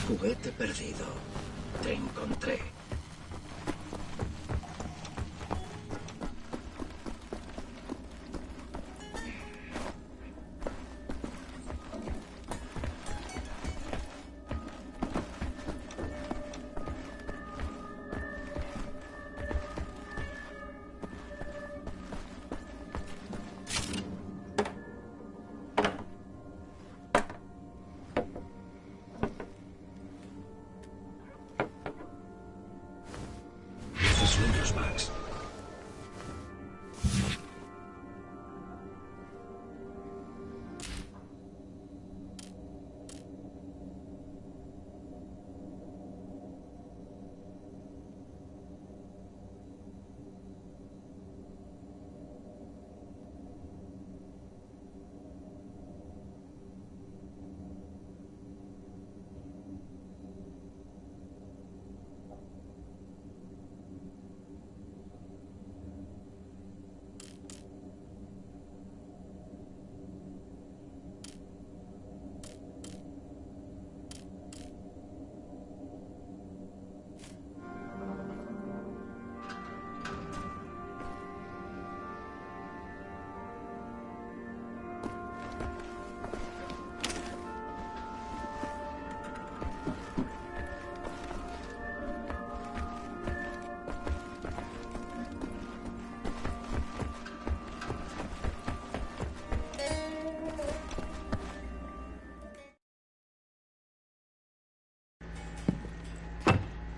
Juguete perdido. Te encontré. Sueños, Max.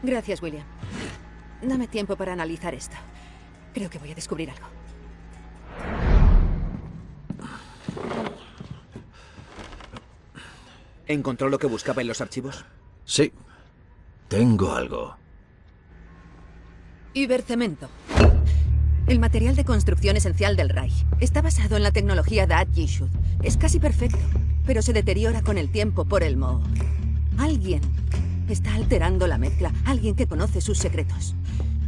Gracias, William. Dame tiempo para analizar esto. Creo que voy a descubrir algo. ¿Encontró lo que buscaba en los archivos? Sí. Tengo algo. Ibercemento. El material de construcción esencial del Reich. Está basado en la tecnología Da'at Yichud. Es casi perfecto, pero se deteriora con el tiempo por el moho. Alguien está alterando la mezcla. Alguien que conoce sus secretos.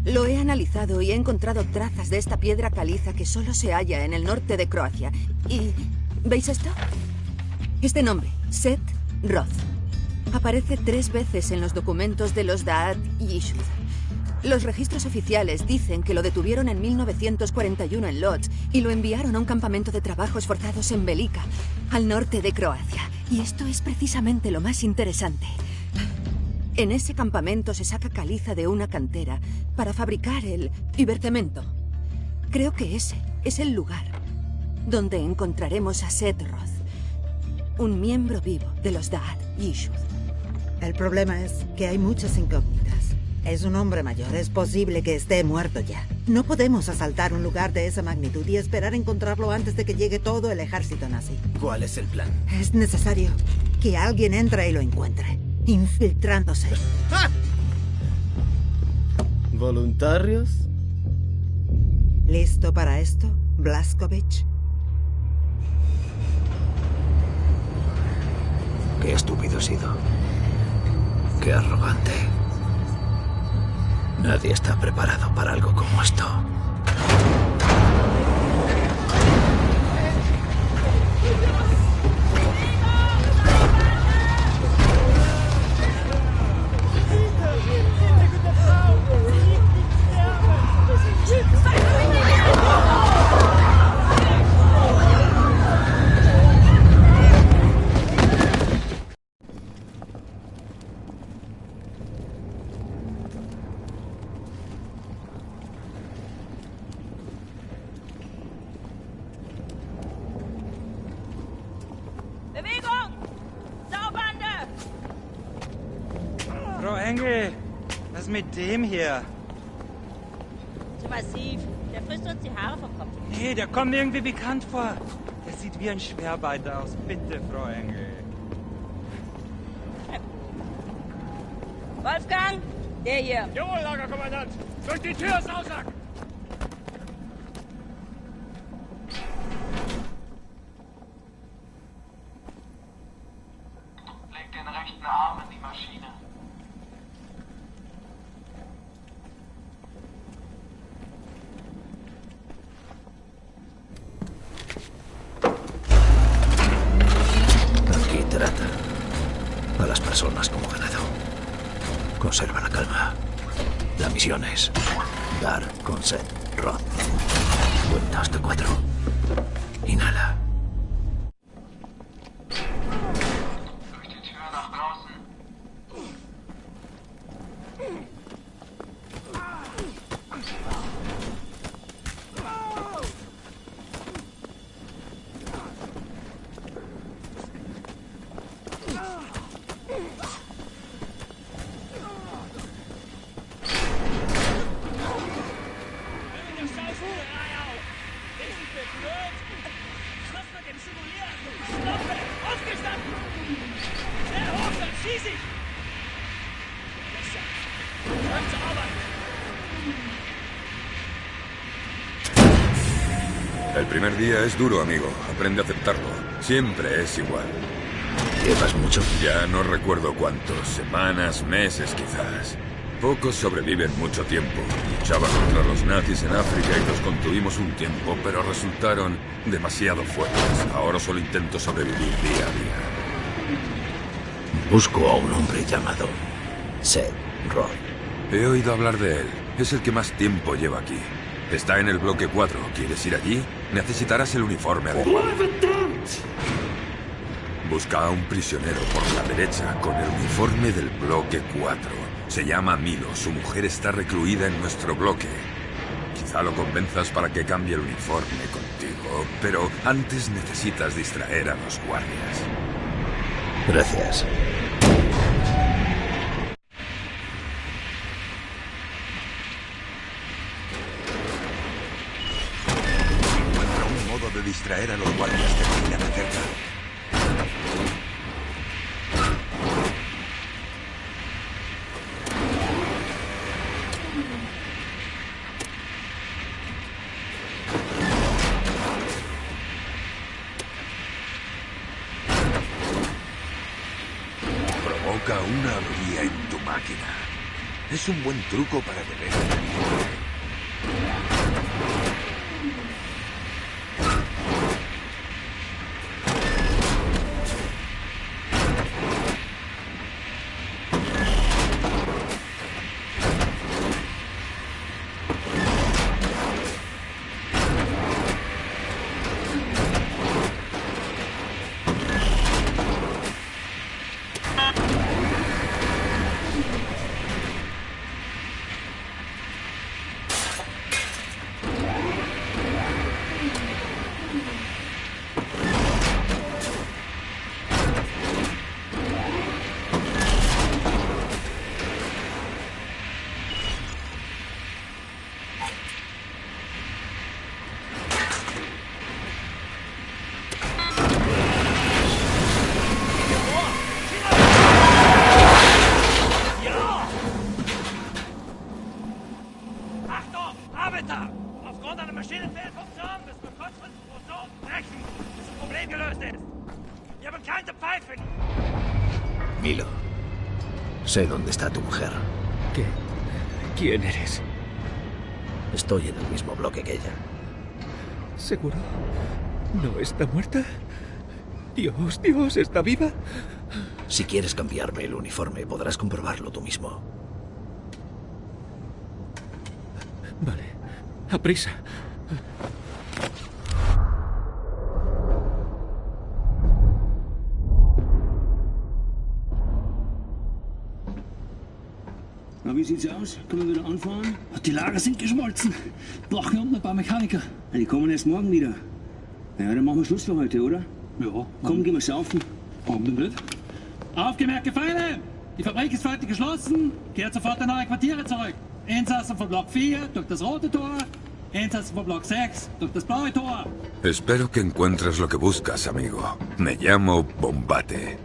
Lo he analizado y he encontrado trazas de esta piedra caliza que solo se halla en el norte de Croacia. Y ¿Veis esto? Este nombre, Seth Roth, aparece 3 veces en los documentos de los Daat Yishud. Los registros oficiales dicen que lo detuvieron en 1941 en Lodz y lo enviaron a un campamento de trabajos forzados en Velika, al norte de Croacia. Y esto es precisamente lo más interesante. En ese campamento se saca caliza de una cantera para fabricar el ibercemento. Creo que ese es el lugar donde encontraremos a Seth Roth, un miembro vivo de los Daat Yishud. El problema es que hay muchas incógnitas. Es un hombre mayor, es posible que esté muerto ya. No podemos asaltar un lugar de esa magnitud y esperar encontrarlo antes de que llegue todo el ejército nazi. ¿Cuál es el plan? Es necesario que alguien entre y lo encuentre, infiltrándose. ¡Ah! ¿Voluntarios? ¿Listo para esto, Blazkowicz? Qué estúpido he sido. Qué arrogante. Nadie está preparado para algo como esto. Frau Engel, was mit dem hier? Zu massiv. Der frisst uns die Haare vom Kopf. Nee, der kommt mir irgendwie bekannt vor. Der sieht wie ein Schwerbeiter aus. Bitte, Frau Engel. Wolfgang, der hier. Jawohl, Lagerkommandant. Durch die Tür, Sausack! Leg den rechten Arm in die Maschine. Aquí trata a las personas como ganado. Conserva la calma. La misión es dar con Seth Roth. Cuenta hasta 4. Inhala. Durch die Tür nach draußen. El primer día es duro, amigo. Aprende a aceptarlo. Siempre es igual. ¿Llevas mucho? Ya no recuerdo cuántos. Semanas, meses quizás. Pocos sobreviven mucho tiempo. Luchaba contra los nazis en África y los contuvimos un tiempo, pero resultaron demasiado fuertes. Ahora solo intento sobrevivir día a día. Busco a un hombre llamado Seth Roth. He oído hablar de él. Es el que más tiempo lleva aquí. Está en el bloque 4. ¿Quieres ir allí? Necesitarás el uniforme adecuado. Busca a un prisionero por la derecha con el uniforme del bloque 4. Se llama Milo. Su mujer está recluida en nuestro bloque. Quizá lo convenzas para que cambie el uniforme contigo, pero antes necesitas distraer a los guardias. Gracias. Encuentra un modo de distraer a los guardias que te de cerca. Provoca una avería en tu máquina. Es un buen truco para beber. Aufgrund einer Maschinenfehlfunktion müssen wir kurzfristig Produktion brechen, bis das Problem gelöst ist. Wir haben keine Pfeifen. Milo, sé dónde está tu mujer. ¿Qué? ¿Quién eres? Estoy en el mismo bloque que ella. ¿Seguro? ¿No está muerta? Dios, ¿está viva? Si quieres cambiarme el uniforme, podrás comprobarlo tú mismo. Vale, a prisa. Na, wie sieht's aus? Können wir wieder anfahren? Die Lager sind geschmolzen. Brauchen wir unten ein paar Mechaniker. Die kommen erst morgen wieder. Ja, dann machen wir Schluss für heute, oder? Ja. Komm, gehen wir saufen. Warum denn nicht? Aufgemerkte Feinde! Die Fabrik ist heute geschlossen. Kehrt sofort in eure Quartiere zurück. Insassen von Block 4 durch das rote Tor. Insassen von Block 6 durch das blaue Tor. Espero que encuentres lo que buscas, amigo. Me llamo Bombate.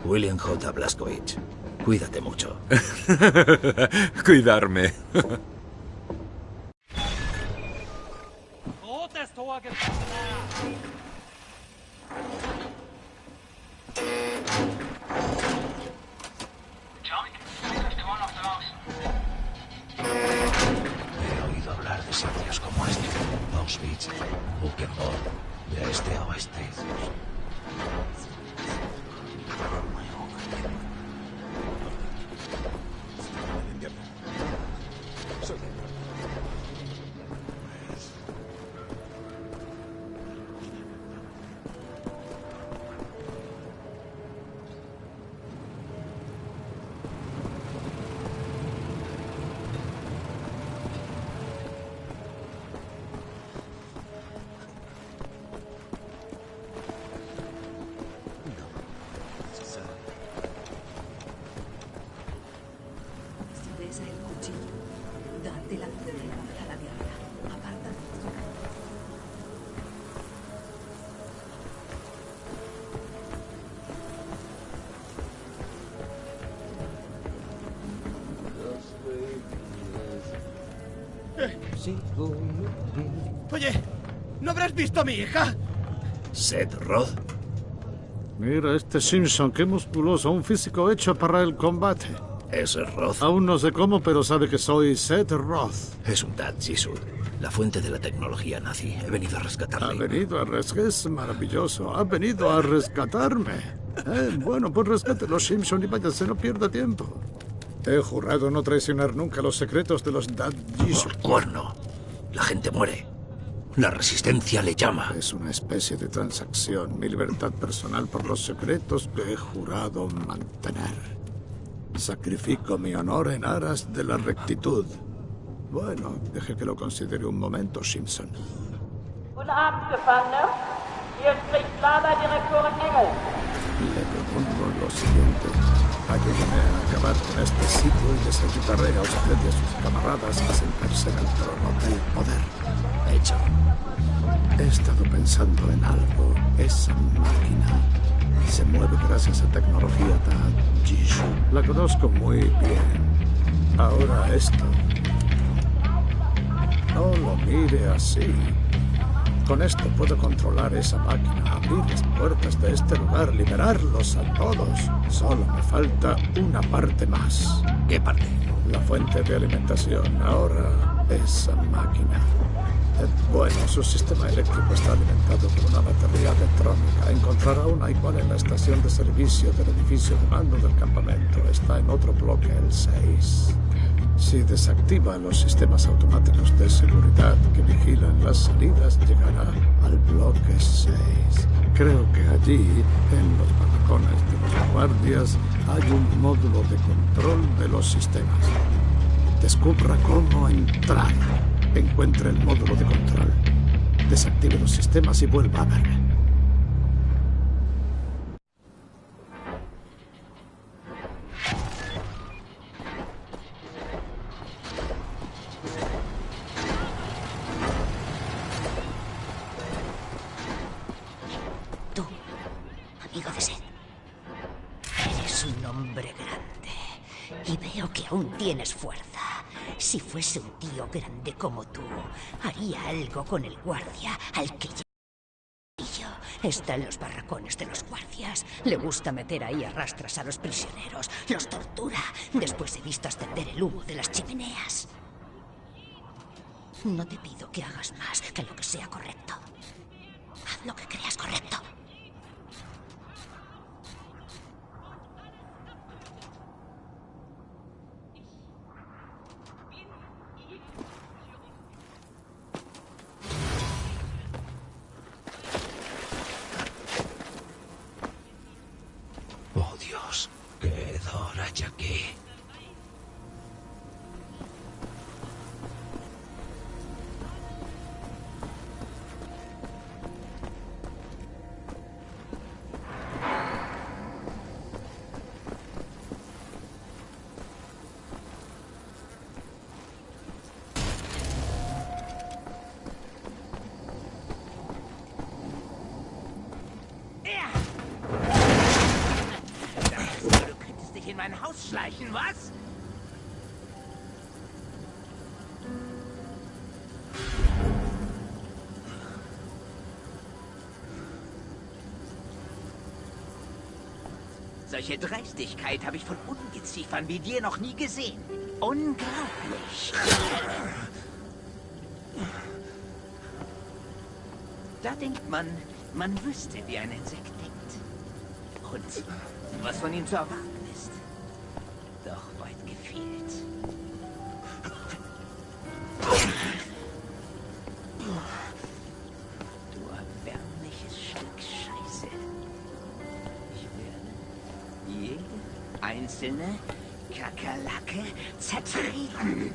William J. Blazkowicz. Cuídate mucho. Cuidarme. Rotes Tor getroffen. He oído hablar de sitios como este. Auschwitz, Buchenwald, de este a oeste. Oye, ¿no habrás visto a mi hija? ¿Seth Roth? Mira, este Simpson, qué musculoso, un físico hecho para el combate. ¿Es Roth? Aún no sé cómo, pero sabe que soy Seth Roth. Es un Dad Jisoo, la fuente de la tecnología nazi. He venido a rescatarle. Ha venido a rescatarme. Es maravilloso. Ha venido a rescatarme. Bueno, pues rescate los Simpson y váyase, no pierda tiempo. He jurado no traicionar nunca los secretos de los Dad Jisoo. Por cuerno. La gente muere. La resistencia le llama. Es una especie de transacción. Mi libertad personal por los secretos que he jurado mantener. Sacrifico mi honor en aras de la rectitud. Bueno, deje que lo considere un momento, Simpson. Guten Abend, Gefangene. Hier spricht Lagerdirektorin Engel. Le propongo lo siguiente. Ayúdame a acabar con este sitio y les ayudaré a usted y a sus camaradas a sentarse en el trono del poder. Hecho. He estado pensando en algo. Esa máquina se mueve gracias a tecnología Dad Jisoo. La conozco muy bien. Ahora esto. No lo mire así. Con esto puedo controlar esa máquina, abrir las puertas de este lugar, liberarlos a todos. Solo me falta una parte más. ¿Qué parte? La fuente de alimentación. Ahora esa máquina. Bueno, su sistema eléctrico está alimentado por una batería electrónica. Encontrará una igual en la estación de servicio del edificio de mando del campamento. Está en otro bloque, el 6. Si desactiva los sistemas automáticos de seguridad que vigilan las salidas, llegará al bloque 6. Creo que allí, en los balcones de los guardias, hay un módulo de control de los sistemas. Descubra cómo entrar. Encuentre el módulo de control. Desactive los sistemas y vuelva a verme. Tú, amigo de Seth. Eres un hombre grande y veo que aún tienes fuerza. Si fuese un tío grande como tú, haría algo con el guardia al que está en los barracones de los guardias. Le gusta meter ahí a rastras a los prisioneros. Los tortura. Después he visto ascender el humo de las chimeneas. No te pido que hagas más que lo que sea correcto. Haz lo que creas correcto. Oh, Dios. ¡Qué Dora aquí! In mein Haus schleichen, was? Solche Dreistigkeit habe ich von Ungeziefern wie dir noch nie gesehen. Unglaublich. Da denkt man, man wüsste, wie ein Insekt denkt. Und was von ihm zu erwarten ist. Doch weit gefehlt. Du erbärmliches Stück Scheiße. Ich werde jede einzelne Kakerlake zertreten.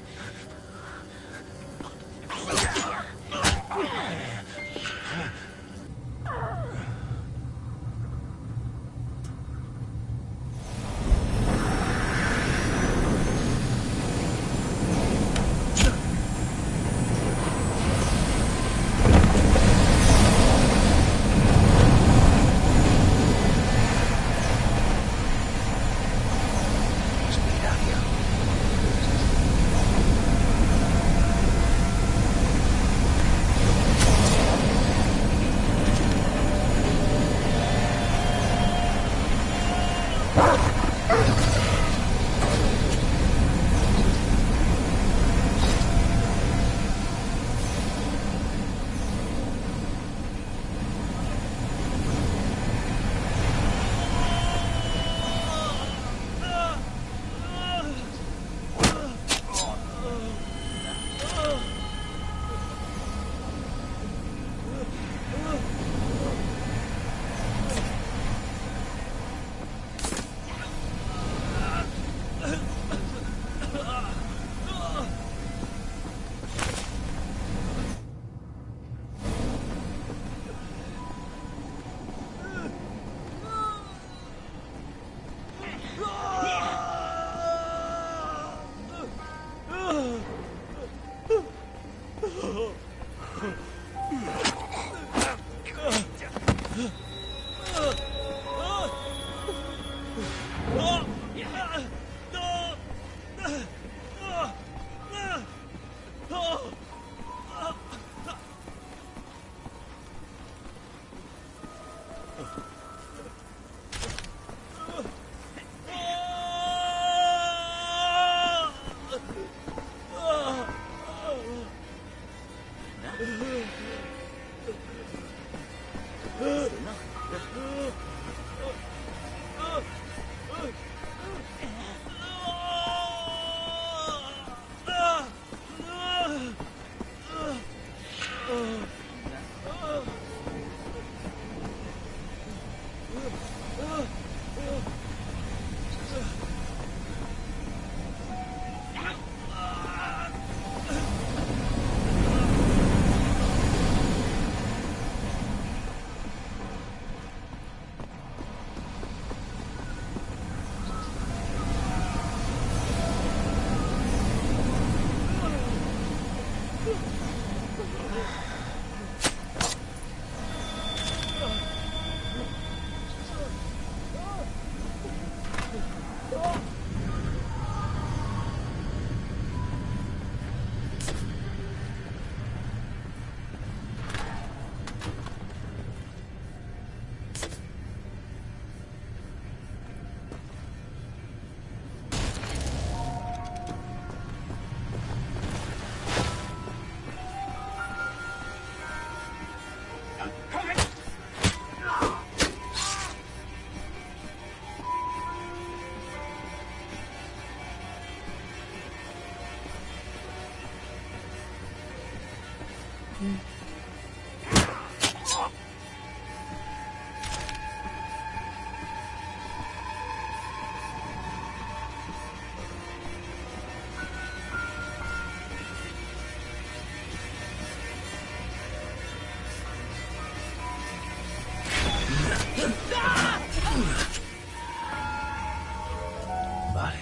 Vale,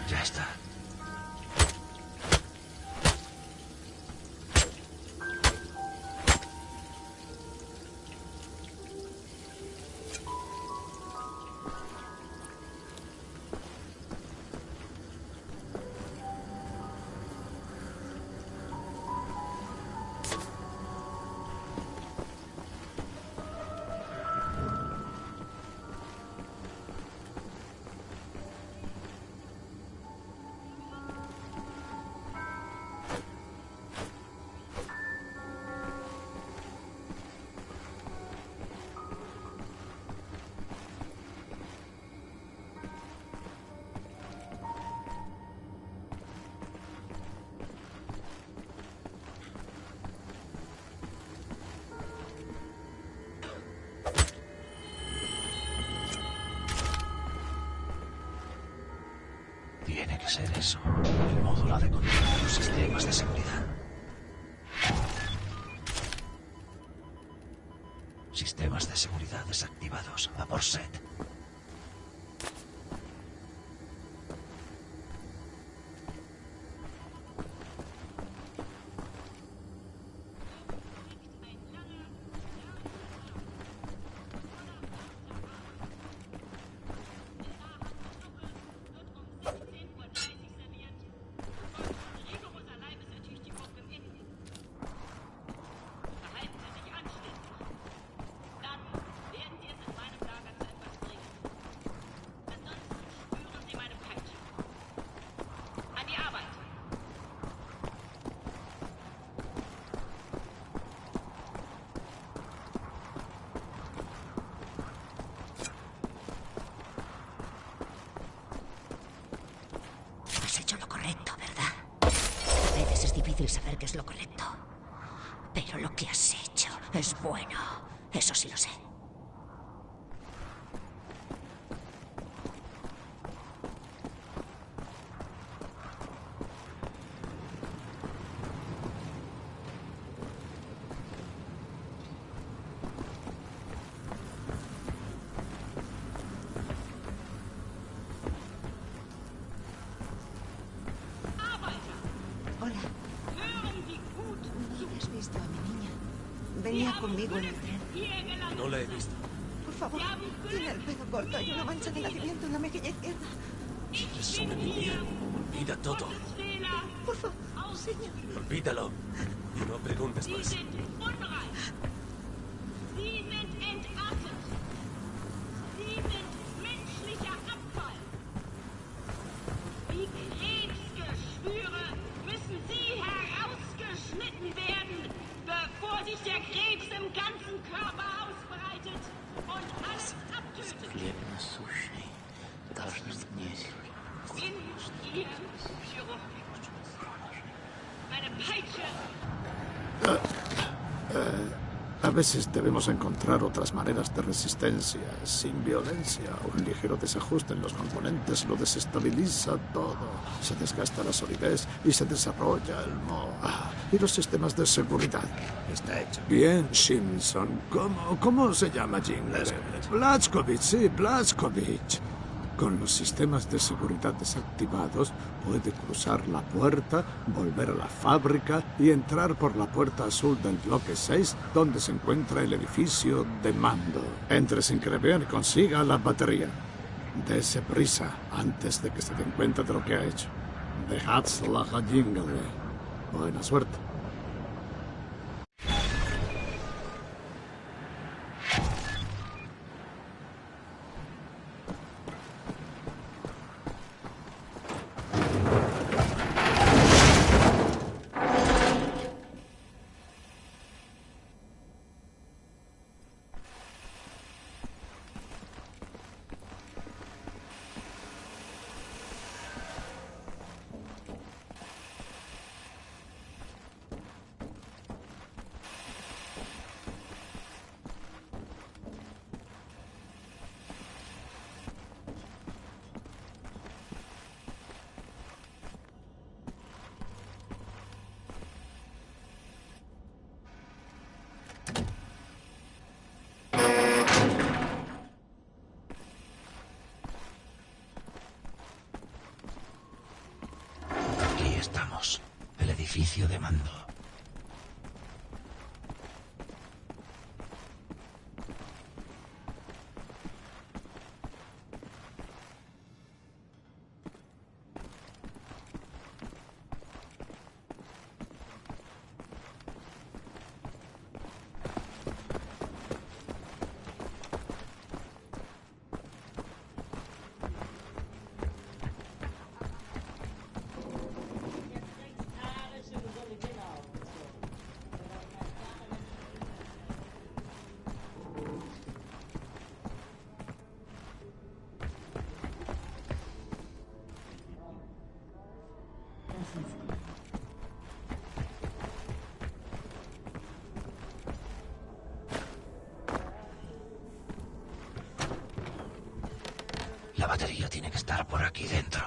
ya está. Tiene que ser eso. El módulo de control de los sistemas de seguridad. Sistemas de seguridad desactivados. A por set. Has hecho lo correcto, ¿verdad? A veces es difícil saber qué es lo correcto. Pero lo que has hecho es bueno. Eso sí lo sé. Hola. ¿No habías visto a mi niña? Venía conmigo en el tren. No la he visto. Por favor, tiene el pelo corto y una mancha de nacimiento en la mejilla izquierda. Es una niña. Olvida todo. Por favor, señor. Olvídalo. Y no preguntes más. A veces debemos encontrar otras maneras de resistencia, sin violencia. Un ligero desajuste en los componentes lo desestabiliza todo. Se desgasta la solidez y se desarrolla el moho. Y los sistemas de seguridad. Está hecho. Bien, Simpson. ¿Cómo se llama Jim? Blazkowicz, sí, Blazkowicz. Con los sistemas de seguridad desactivados, puede cruzar la puerta, volver a la fábrica y entrar por la puerta azul del bloque 6, donde se encuentra el edificio de mando. Entre sin que le vean y consiga la batería. Dese prisa antes de que se den cuenta de lo que ha hecho. Dejádsela a Jingle. Buena suerte. oficio de mando. La batería tiene que estar por aquí dentro.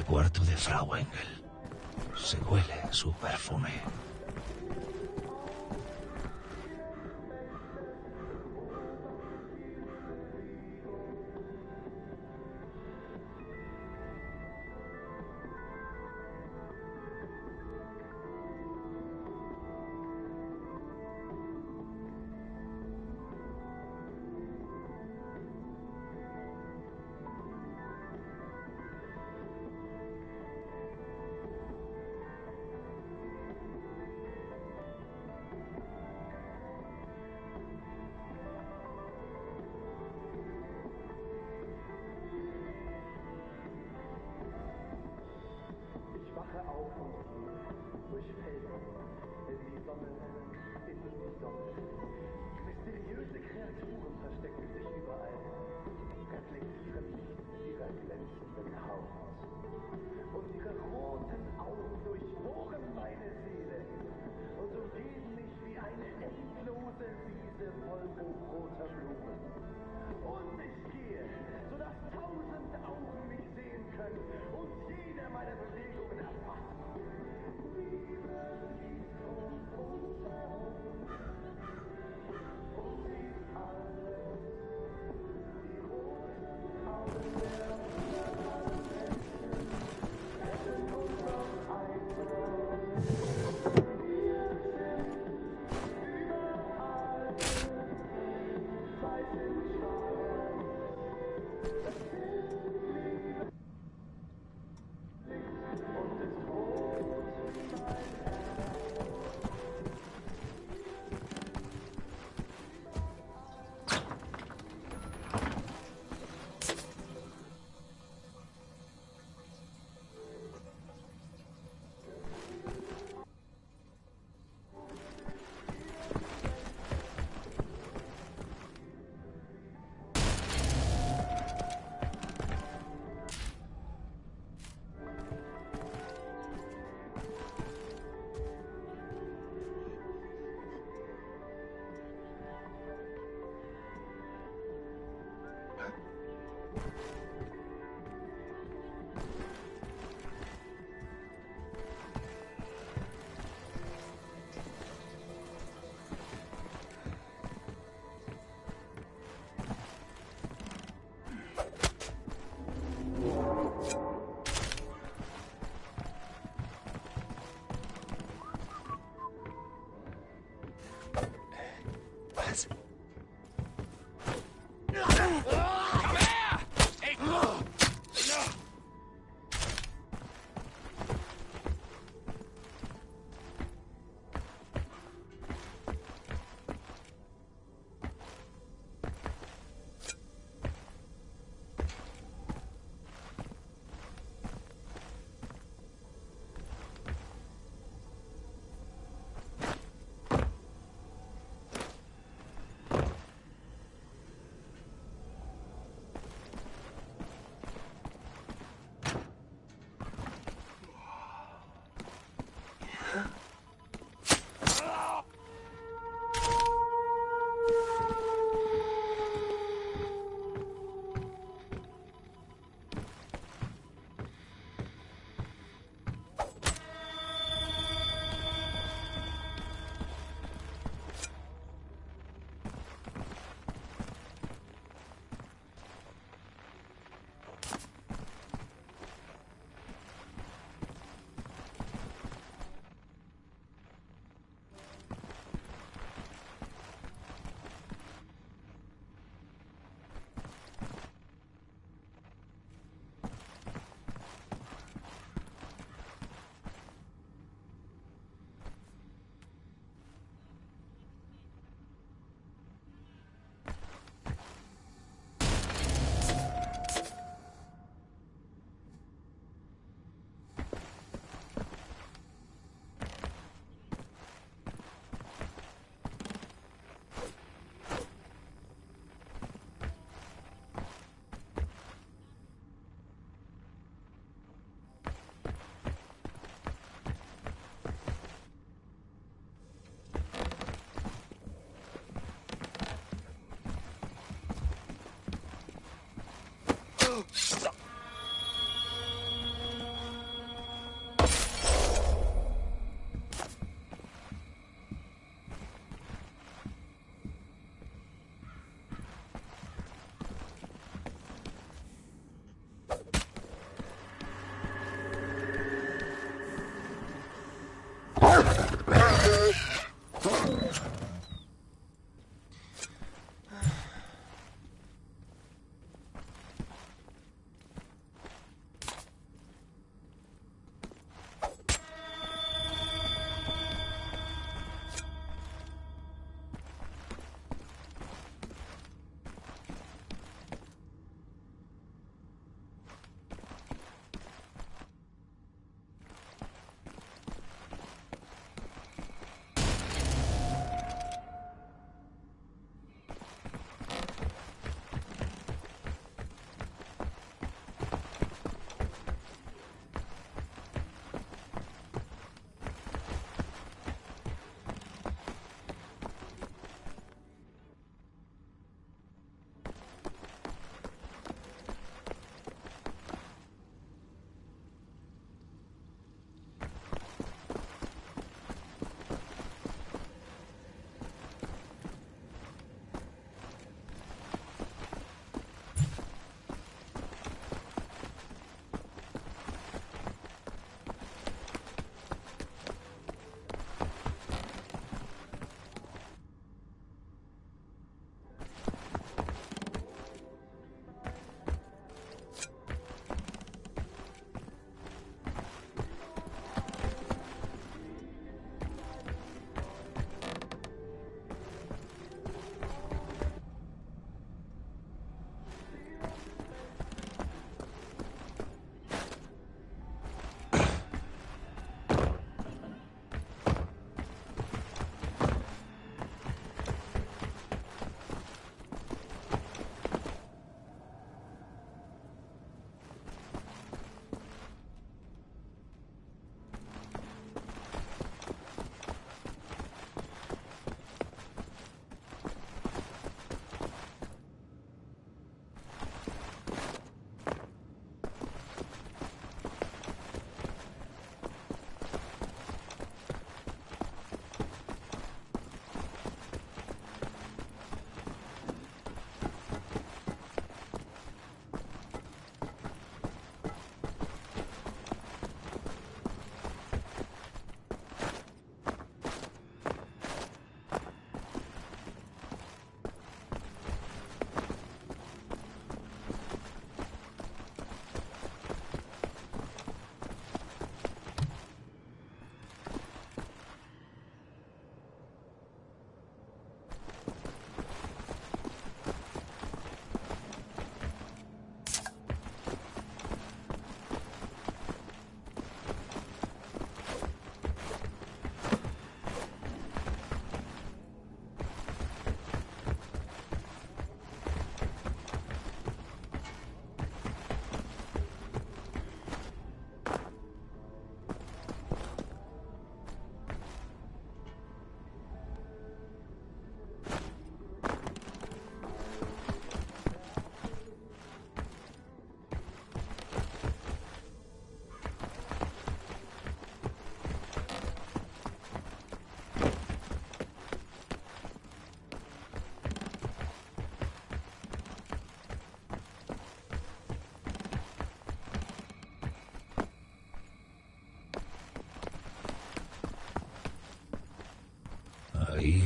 Cuarto de Frau Engel. Se huele su perfume. Mysteriöse Kreaturen verstecken sich überall. Reflektieren ihrer glänzenden Haut. Und ihre roten Augen durchbohren meine Seele und umgeben mich wie eine endlose Wiese voll hochroter Blumen. Und ich gehe, sodass 1000 Augen mich sehen können und jeder meine Bewegungen erfasst. Liebe atrás.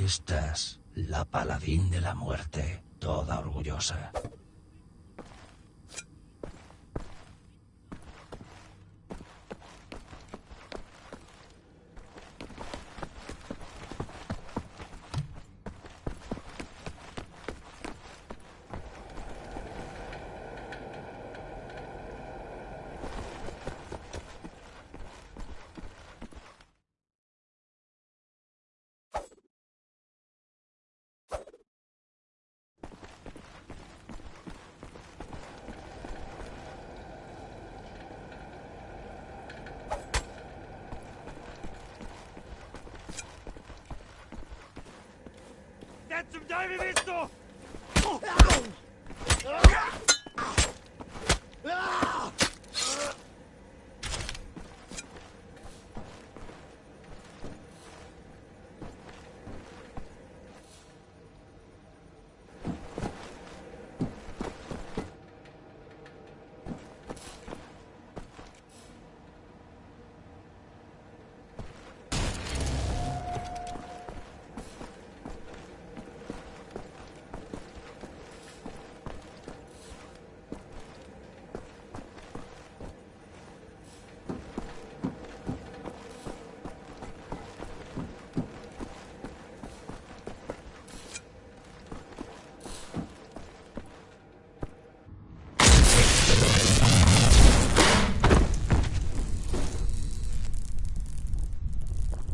estás, la paladín de la muerte, toda orgullosa. Wer zum Teufel bist du?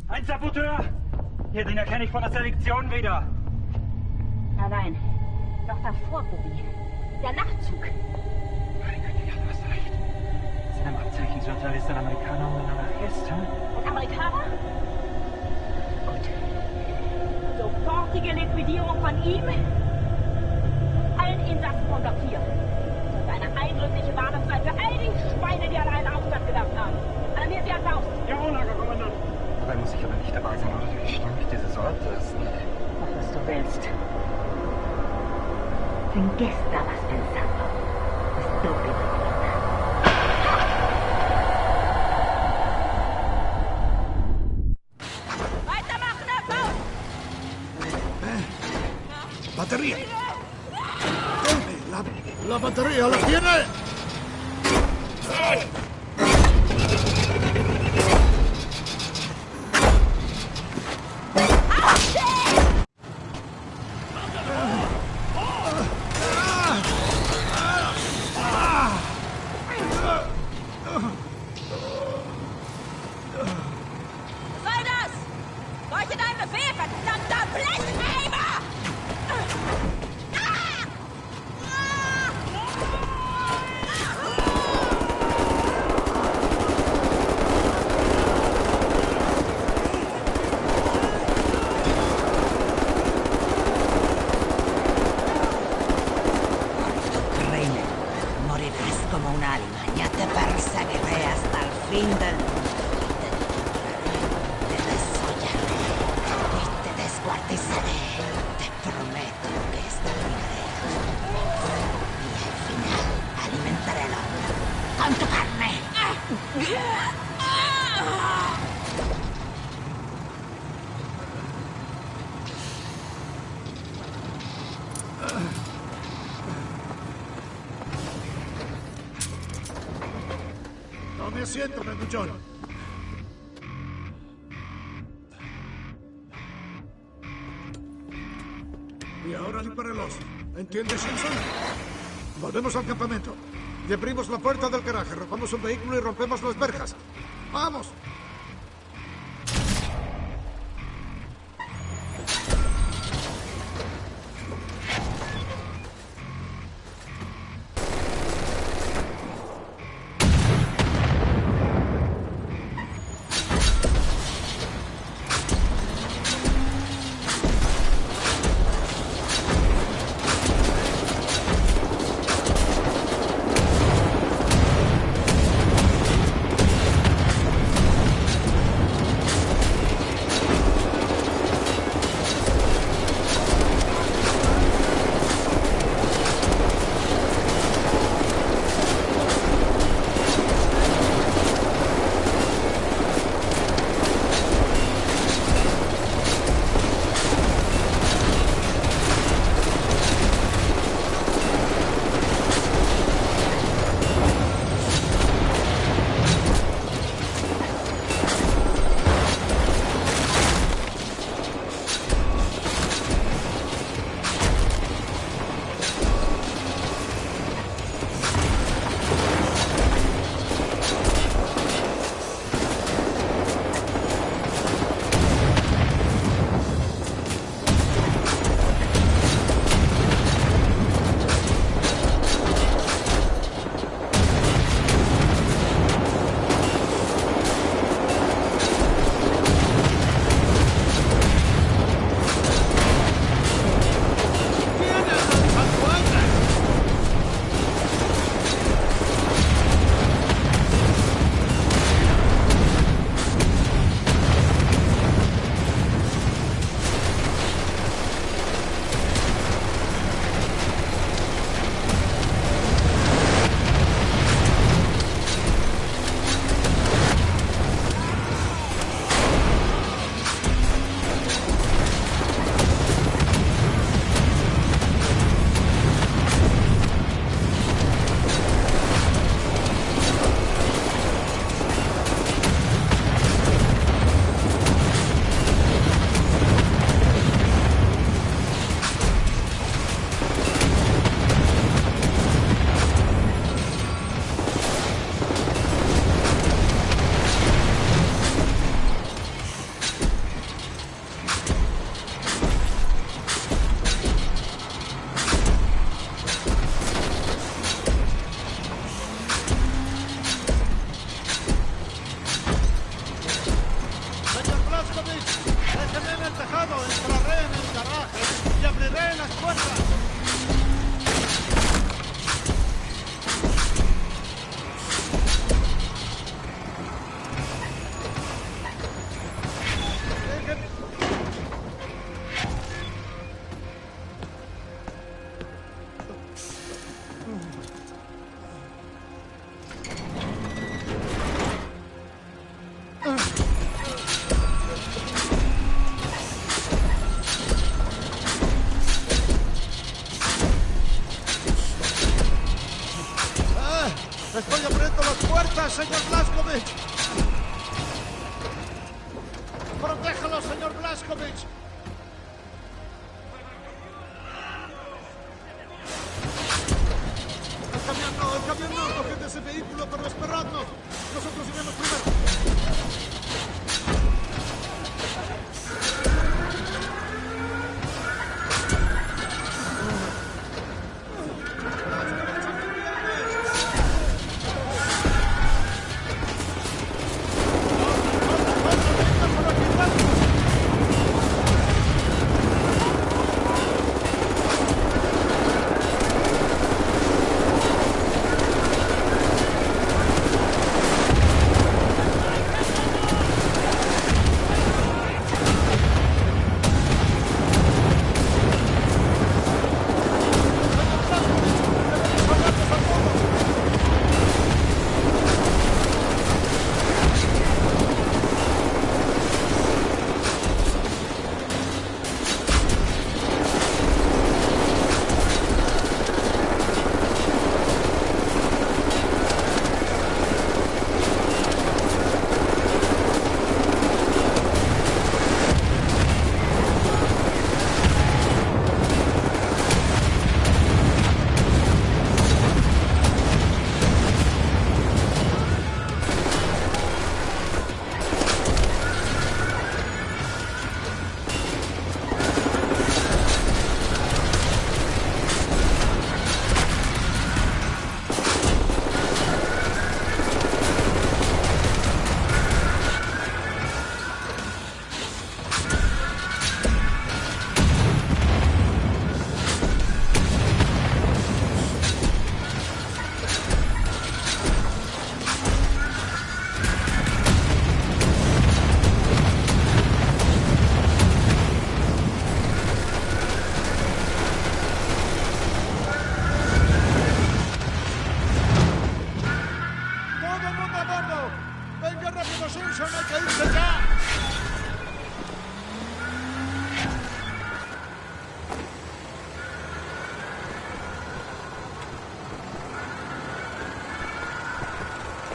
Ein Saboteur! Hier, den erkenne ich von der Selektion wieder. Nein, noch davor, Bobby. Der Nachtzug. Meine Güte, ja, du hast recht. Sind am Abzeichenjournalist ein Amerikaner und ein Anarchist, hm? Ein Amerikaner? Gut. Sofortige Liquidierung von ihm. Allen Insassen kontaktieren. Und eine eindrückliche Warnungszeit für all die Schweine, die an einen Aufstand gedacht haben. Alarmiert sie als Haus. Jawohl, Lagerkommandant. Dabei muss ich aber nicht dabei sein, oder? Wie stinkt dieses Ort ist. Mach, was du willst. Sin qué estabas pensando, estúpido idiota. Weitermachen, Erfolg! ¡Batería! ¡La batería la tiene! Tome asiento, Medullón. Y ahora libérelos. ¿Entiendes, Simpson? Volvemos al campamento. Y abrimos la puerta del garaje, robamos un vehículo y rompemos las verjas. ¡Vamos! Blazkowicz! Déjeme en el tejado, entraré en el garaje y abriré las puertas. ¡Estoy abriendo las puertas, señor Blazkowicz! ¡Protéjalo, señor Blazkowicz! El camión no, coged ese vehículo, pero esperadnos. Nosotros iremos primero.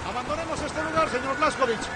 Abandonemos este lugar, señor Blazkowicz.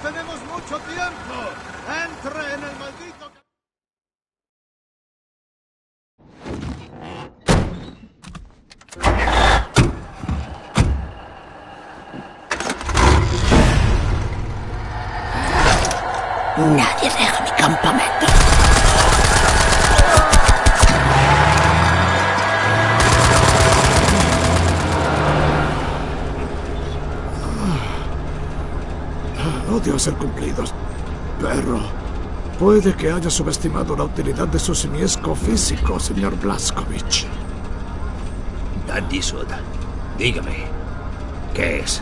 Tenemos mucho tiempo. Entre en el maldito... Nadie deja mi campamento. Odio ser cumplidos, perro. Puede que haya subestimado la utilidad de su simiesco físico, señor Blazkowicz. Dad-Yishud, dígame, ¿qué es?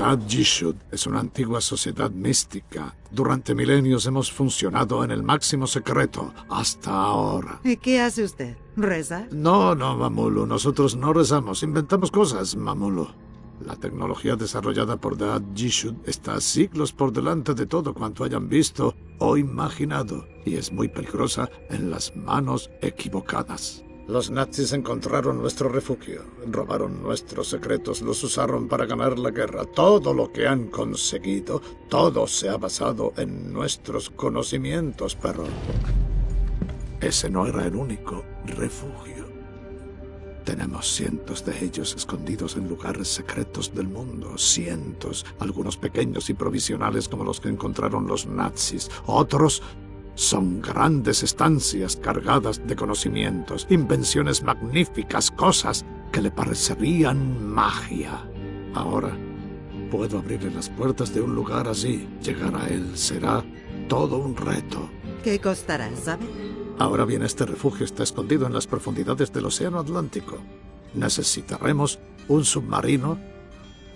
Dad-Yishud es una antigua sociedad mística. Durante milenios hemos funcionado en el máximo secreto, hasta ahora. ¿Y qué hace usted? ¿Reza? No, Mamulo, nosotros no rezamos, inventamos cosas, Mamulo. La tecnología desarrollada por Dad-Yishud está siglos por delante de todo cuanto hayan visto o imaginado, y es muy peligrosa en las manos equivocadas. Los nazis encontraron nuestro refugio, robaron nuestros secretos, los usaron para ganar la guerra. Todo lo que han conseguido, todo se ha basado en nuestros conocimientos, pero ese no era el único refugio. Tenemos cientos de ellos escondidos en lugares secretos del mundo. Cientos, algunos pequeños y provisionales como los que encontraron los nazis. Otros son grandes estancias cargadas de conocimientos, invenciones magníficas, cosas que le parecerían magia. Ahora puedo abrirle las puertas de un lugar así. Llegar a él será todo un reto. ¿Qué costará, sabe? Ahora bien, este refugio está escondido en las profundidades del Océano Atlántico. Necesitaremos un submarino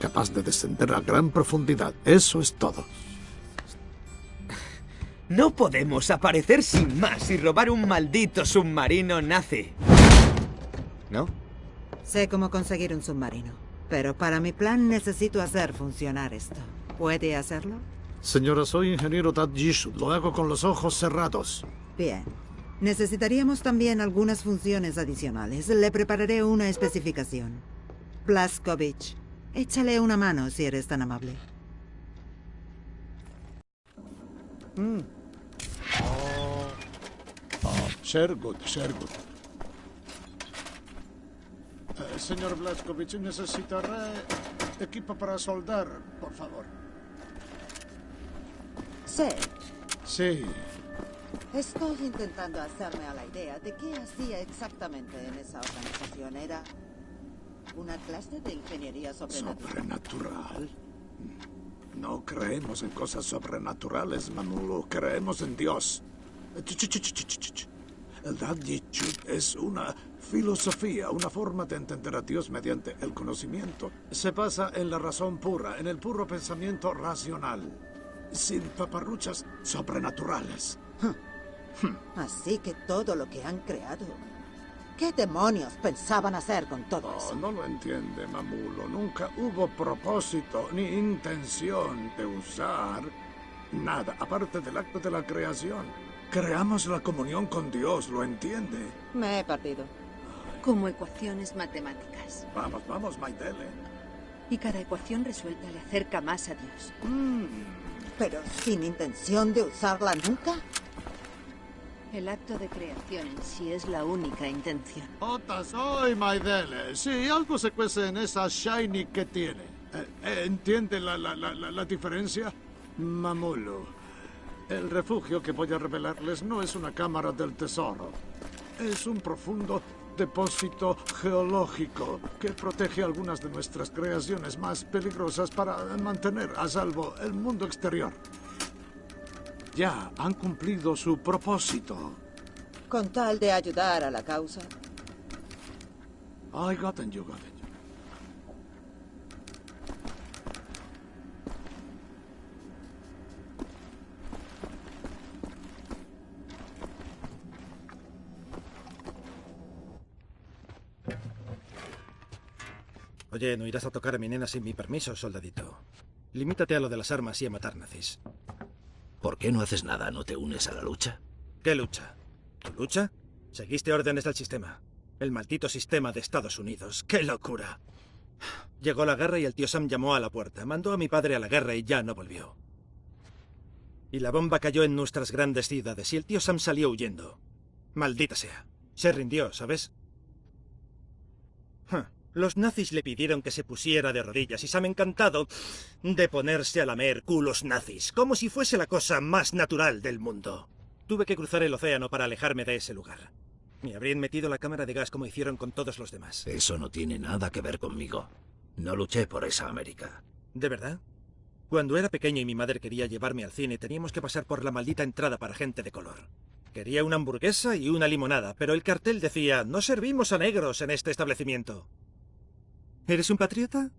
capaz de descender a gran profundidad. Eso es todo. No podemos aparecer sin más y robar un maldito submarino nazi. ¿No? Sé cómo conseguir un submarino, pero para mi plan necesito hacer funcionar esto. ¿Puede hacerlo? Señora, soy ingeniero Dad Yishud. Lo hago con los ojos cerrados. Bien. Necesitaríamos también algunas funciones adicionales. Le prepararé una especificación. Blazkowicz, échale una mano si eres tan amable. Sehr gut. Señor Blazkowicz, necesitaré equipo para soldar, por favor. Sí. Sí. Estoy intentando hacerme a la idea de qué hacía exactamente en esa organización. ¿Era una clase de ingeniería sobrenatural? ¿Sobrenatural? No creemos en cosas sobrenaturales, Mamulo. Creemos en Dios. El Dad Yishud es una filosofía, una forma de entender a Dios mediante el conocimiento. Se basa en la razón pura, en el puro pensamiento racional, sin paparruchas sobrenaturales. Así que todo lo que han creado... ¿Qué demonios pensaban hacer con todo eso? No lo entiende, Mamulo. Nunca hubo propósito ni intención de usar nada, aparte del acto de la creación. Creamos la comunión con Dios, ¿lo entiende? Me he perdido. Como ecuaciones matemáticas. Vamos, Maidele. Y cada ecuación resuelta le acerca más a Dios. ¿Pero sin intención de usarla nunca? El acto de creación en sí es la única intención. Soy Maidele. Sí, algo se cuece en esa shiny que tiene. ¿Entiende la diferencia? Mamulo, el refugio que voy a revelarles no es una cámara del tesoro. Es un profundo depósito geológico que protege algunas de nuestras creaciones más peligrosas para mantener a salvo el mundo exterior. Ya han cumplido su propósito. Con tal de ayudar a la causa. I got you. Oye, no irás a tocar a mi nena sin mi permiso, soldadito. Limítate a lo de las armas y a matar nazis. ¿Por qué no haces nada? ¿No te unes a la lucha? ¿Qué lucha? ¿Tu lucha? Seguiste órdenes del sistema. El maldito sistema de Estados Unidos. ¡Qué locura! Llegó la guerra y el tío Sam llamó a la puerta. Mandó a mi padre a la guerra y ya no volvió. Y la bomba cayó en nuestras grandes ciudades y el tío Sam salió huyendo. Maldita sea. Se rindió, ¿sabes? Los nazis le pidieron que se pusiera de rodillas y Sam encantado de ponerse a lamer culos nazis, como si fuese la cosa más natural del mundo. Tuve que cruzar el océano para alejarme de ese lugar. Me habrían metido la cámara de gas como hicieron con todos los demás. Eso no tiene nada que ver conmigo. No luché por esa América. ¿De verdad? Cuando era pequeño y mi madre quería llevarme al cine, teníamos que pasar por la maldita entrada para gente de color. Quería una hamburguesa y una limonada, pero el cartel decía, no servimos a negros en este establecimiento. ¿Eres un patriota?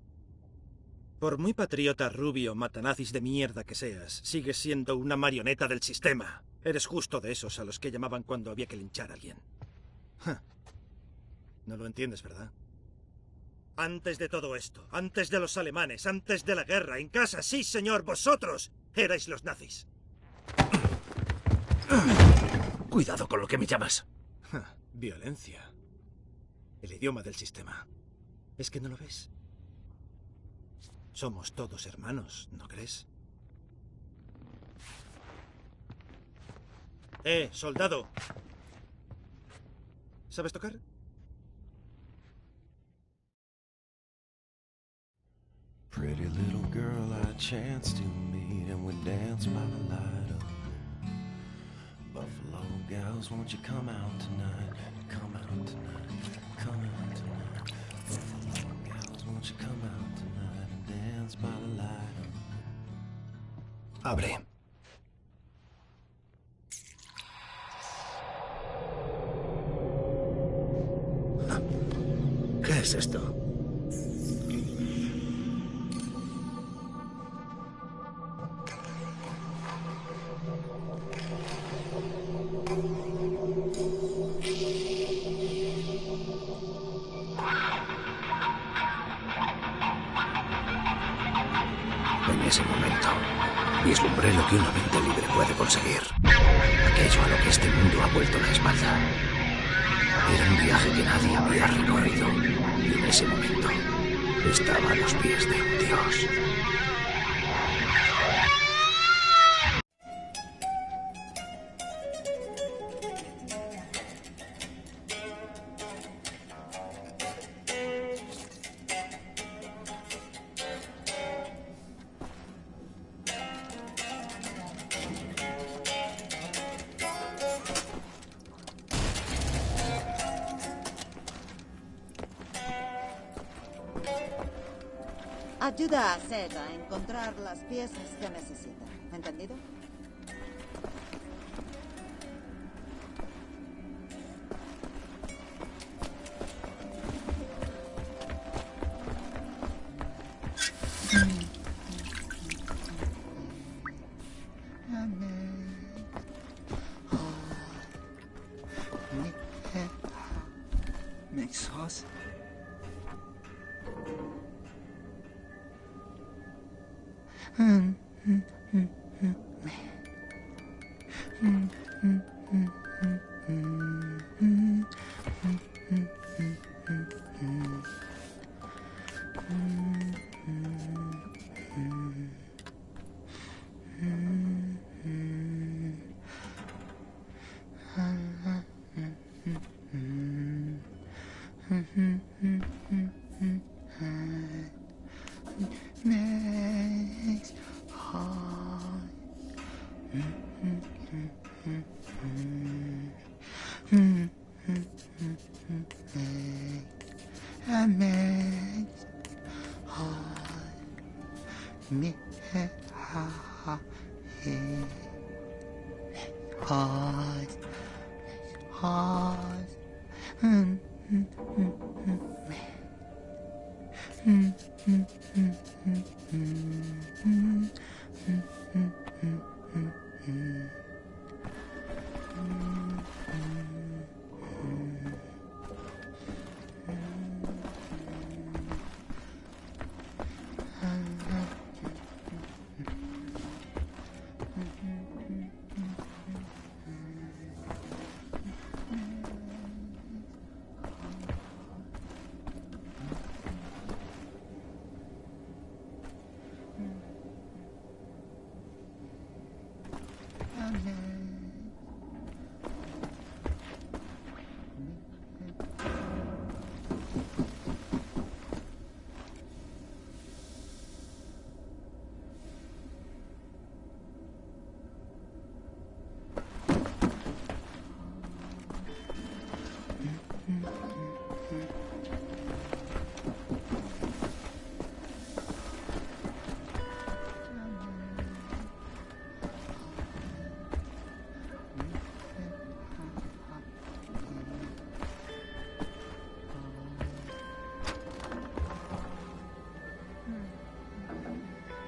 Por muy patriota, rubio, matanazis de mierda que seas, sigues siendo una marioneta del sistema. Eres justo de esos a los que llamaban cuando había que linchar a alguien. No lo entiendes, ¿verdad? Antes de todo esto, antes de los alemanes, antes de la guerra, en casa, sí, señor, vosotros erais los nazis. Cuidado con lo que me llamas. Violencia. El idioma del sistema. ¿Es que no lo ves? Somos todos hermanos, ¿no crees? Soldado. ¿Sabes tocar? Pretty little girl I chanced to meet, and we danced by the light of Buffalo gals, won't you come out tonight? Come out tonight, come out tonight. Buffalo gals, won't you come out tonight and dance by the light of... Abre. ¿Qué es esto? En ese momento, vislumbré lo que una mente libre puede conseguir. Aquello a lo que este mundo ha vuelto la espalda. Era un viaje que nadie había recorrido. Y en ese momento, estaba a los pies de un dios. Ayuda a Seth a encontrar las piezas que necesita. ¿Entendido? Nichts raus.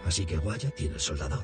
Así que Guaya tiene el soldador.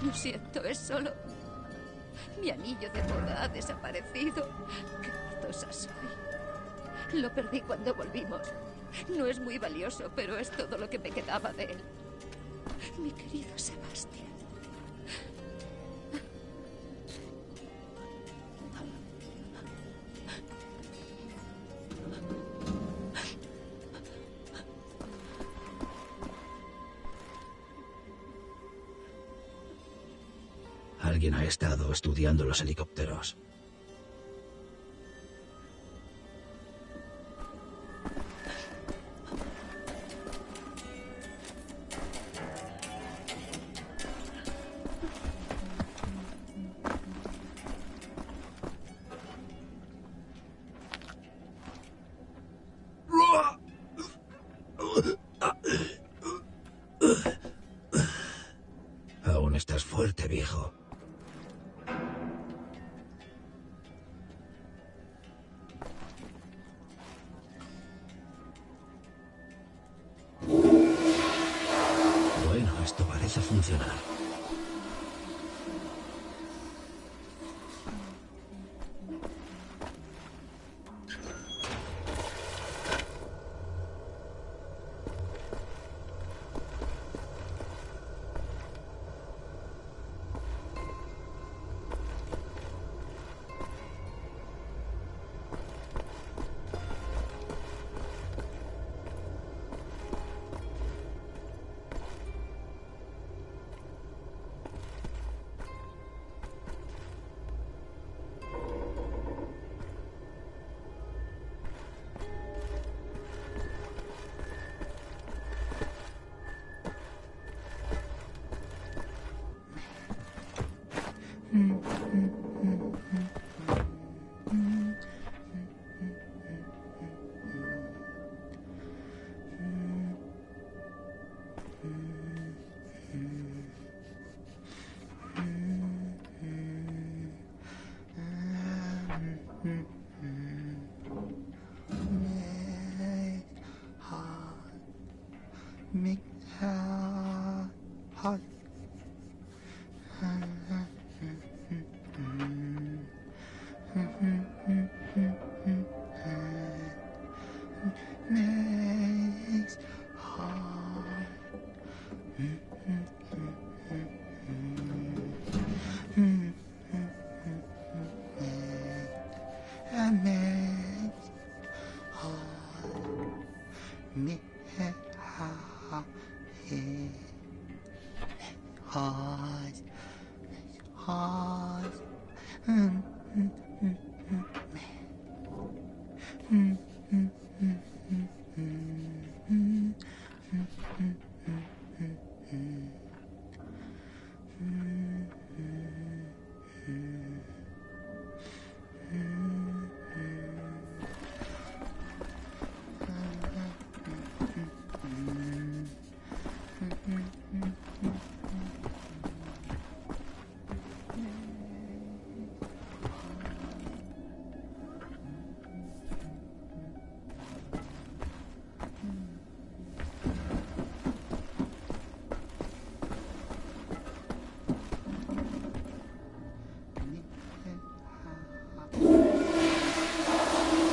Lo siento, es solo... Mi anillo de boda ha desaparecido. Qué forzosa soy. Lo perdí cuando volvimos. No es muy valioso, pero es todo lo que me quedaba de él. Mi querido Sebastián. Alguien ha estado estudiando los helicópteros. Aún estás fuerte, viejo. Bueno, esto parece funcionar.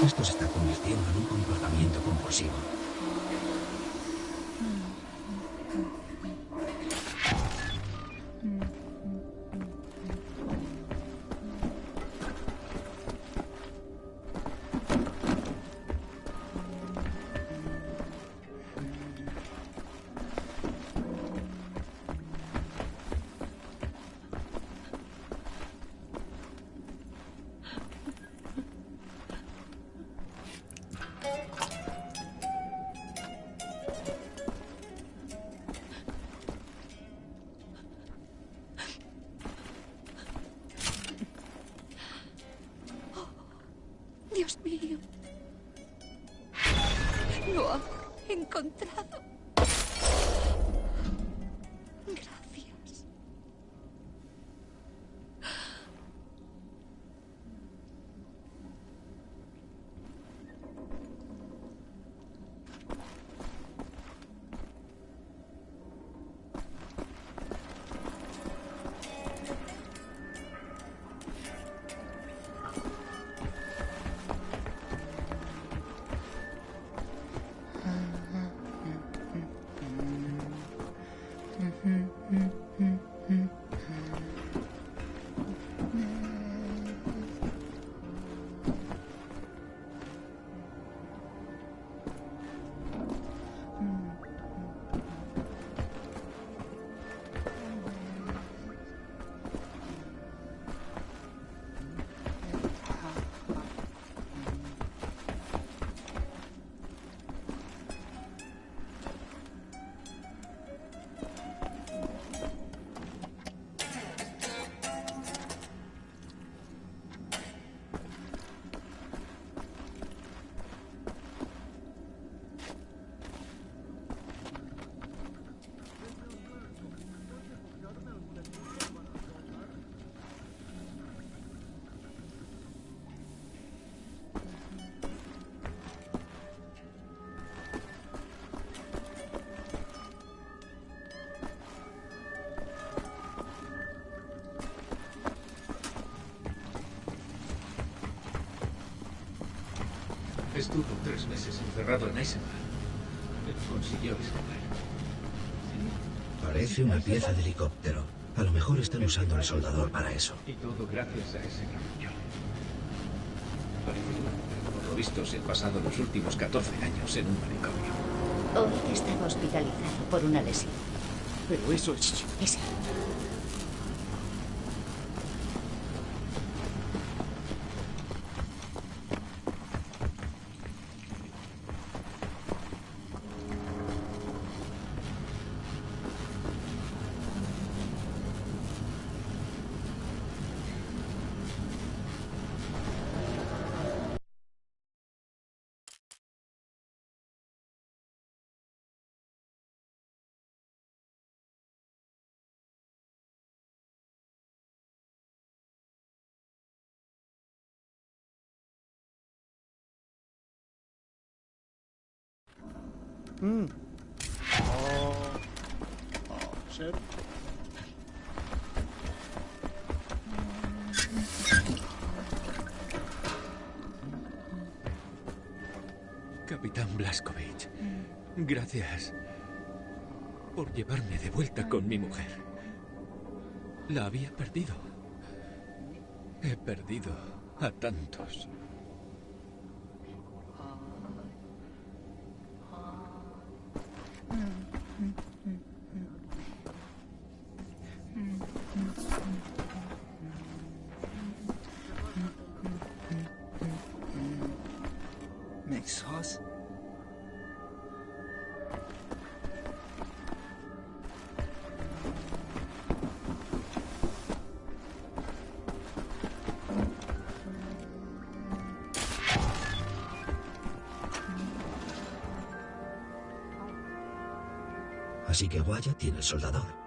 Esto se está convirtiendo en un comportamiento compulsivo. Dios mío. Lo ha encontrado. Gracias. Estuvo 3 meses encerrado en Eisenbahn, pero consiguió escapar. Parece una pieza de helicóptero. A lo mejor están usando el soldador para eso. Y todo gracias a ese granullón. Parece duro, pero por lo visto se ha pasado los últimos 14 años en un manicomio. Hoy estaba hospitalizado por una lesión. Pero eso es... Ese. Ser. Capitán Blazkowicz, gracias por llevarme de vuelta con mi mujer. La había perdido. He perdido a tantos. Mexos. Así que Guaya tiene el soldador.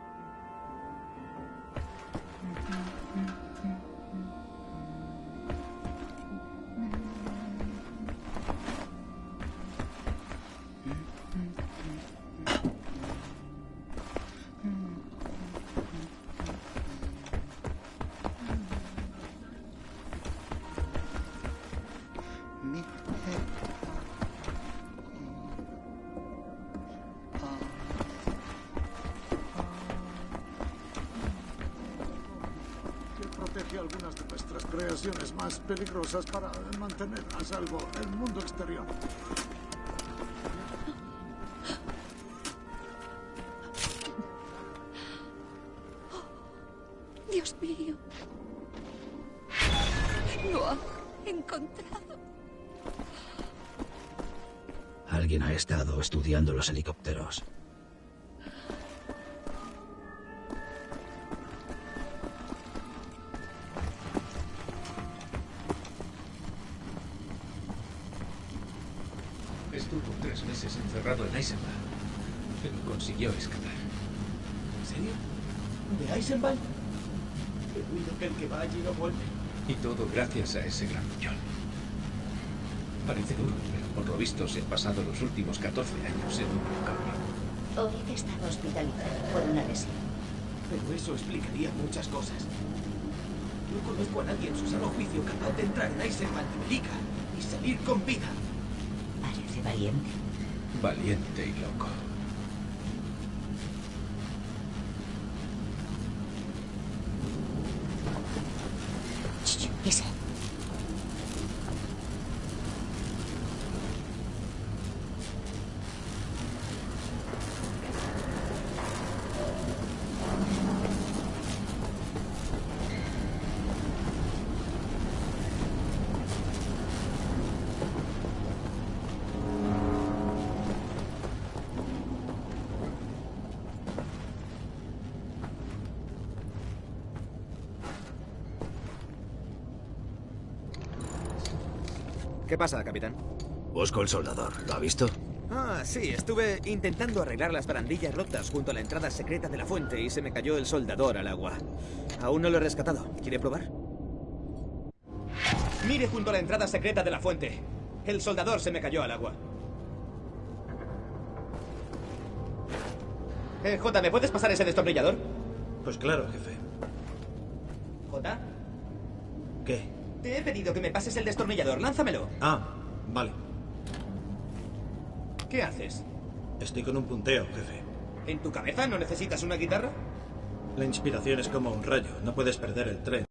Protege algunas de nuestras creaciones más peligrosas para mantener a salvo el mundo exterior. Dios mío. Lo ha encontrado. Alguien ha estado estudiando los helicópteros. Estuvo 3 meses encerrado en Eisenbahn, pero consiguió escapar. ¿En serio? ¿De Eisenbahn? He oído que el que va allí no vuelve. Y todo gracias a ese granullón. Parece duro, pero por lo visto se ha pasado los últimos 14 años en un manicomio. Hoy estaba hospitalizado por una lesión. Pero eso explicaría muchas cosas. No conozco a nadie en su sano juicio capaz de entrar en Eisenbahn de Melika y salir con vida. Parece valiente. Valiente y loco. Ese. ¿Qué pasa, capitán? Busco el soldador. ¿Lo ha visto? Ah, sí, estuve intentando arreglar las barandillas rotas junto a la entrada secreta de la fuente y se me cayó el soldador al agua. Aún no lo he rescatado. ¿Quiere probar? Mire junto a la entrada secreta de la fuente. El soldador se me cayó al agua. Jota, ¿me puedes pasar ese destornillador? Pues claro, jefe. ¿Jota? ¿Qué? Te he pedido que me pases el destornillador. Lánzamelo. Ah, vale. ¿Qué haces? Estoy con un punteo, jefe. ¿En tu cabeza no necesitas una guitarra? La inspiración es como un rayo. No puedes perder el tren.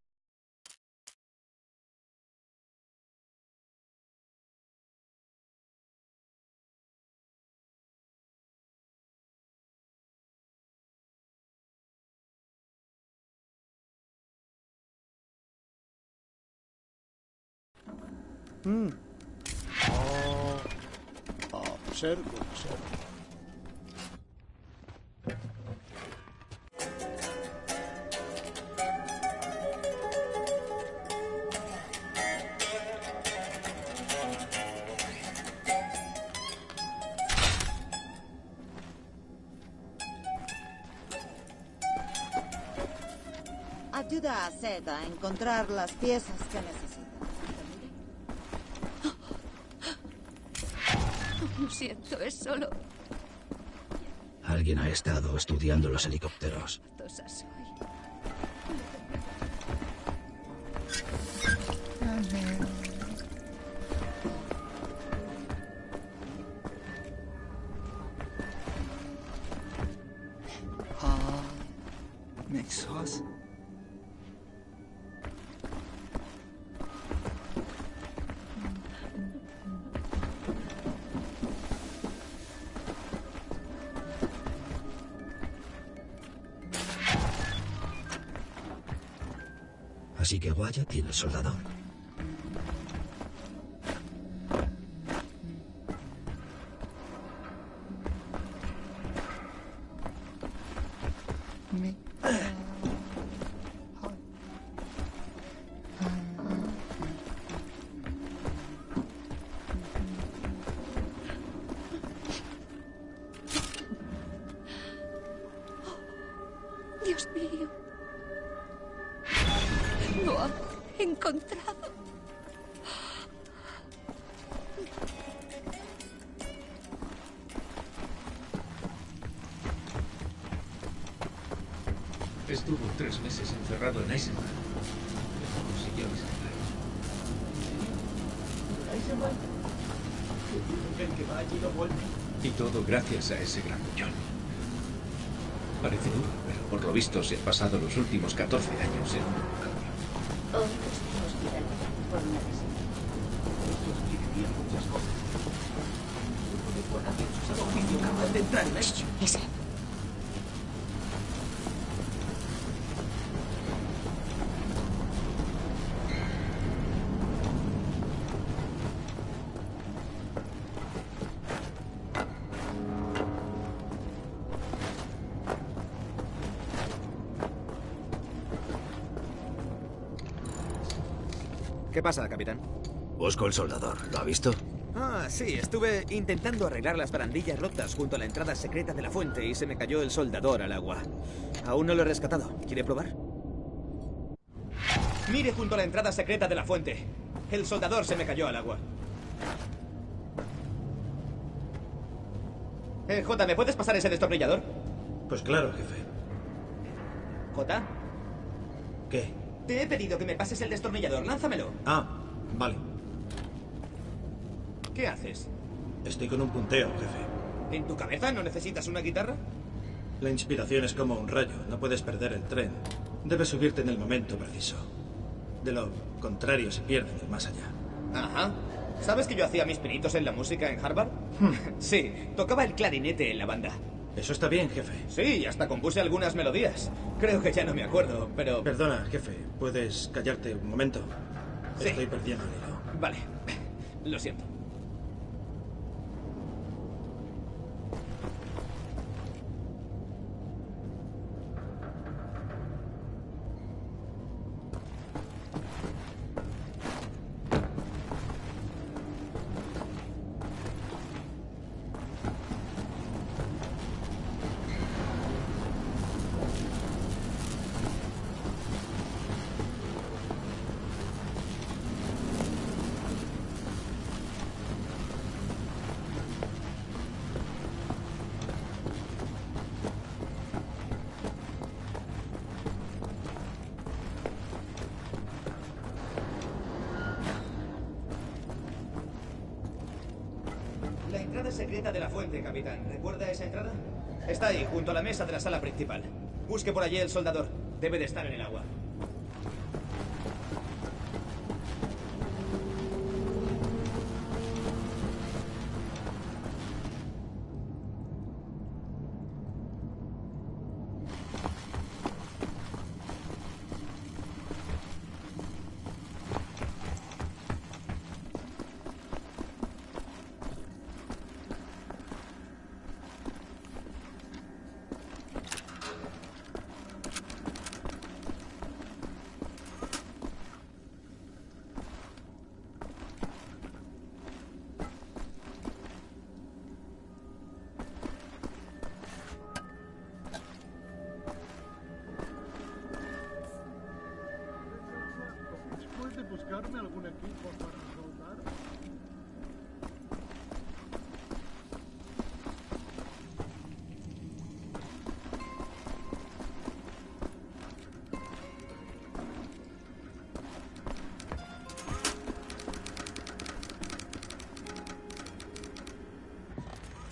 Observo, observo. Ayuda a Seth a encontrar las piezas que necesita. Lo siento, es solo... Alguien ha estado estudiando los helicópteros. Tosa soy. Nichts was? Así que Guaya tiene el soldador. Dios mío. Lo han encontrado. Estuvo 3 meses encerrado en Eisenman. Consiguió escapar. ¿Eisenman? El que va allí no vuelve. Y todo gracias a ese grandullón. Parece duro, pero por lo visto se ha pasado los últimos 14 años en un cambio. Hoy estamos mirando por una visita. Ellos dirían muchas cosas. No fue nadie en su sano juicio capaz de entrar en esto. Ese. ¿Qué pasa, capitán? Busco el soldador. ¿Lo ha visto? Ah, sí, estuve intentando arreglar las barandillas rotas junto a la entrada secreta de la fuente y se me cayó el soldador al agua. Aún no lo he rescatado. ¿Quiere probar? Mire junto a la entrada secreta de la fuente. El soldador se me cayó al agua. Jota, ¿me puedes pasar ese destornillador? Pues claro, jefe. ¿Jota? ¿Qué? Te he pedido que me pases el destornillador. Lánzamelo. Ah, vale. ¿Qué haces? Estoy con un punteo, jefe. ¿En tu cabeza no necesitas una guitarra? La inspiración es como un rayo. No puedes perder el tren. Debes subirte en el momento preciso. De lo contrario, se pierde en el más allá. Ajá. ¿Sabes que yo hacía mis pinitos en la música en Harvard? Sí, tocaba el clarinete en la banda. Eso está bien, jefe. Sí, hasta compuse algunas melodías. Creo que ya no me acuerdo, pero... Perdona, jefe. ¿Puedes callarte un momento? Sí. Estoy perdiendo el hilo. Vale. Lo siento. secreta de la fuente, capitán. ¿Recuerda esa entrada? Está ahí, junto a la mesa de la sala principal. Busque por allí el soldador. Debe de estar en el agua. ¿Puede buscarme algún equipo para soldar?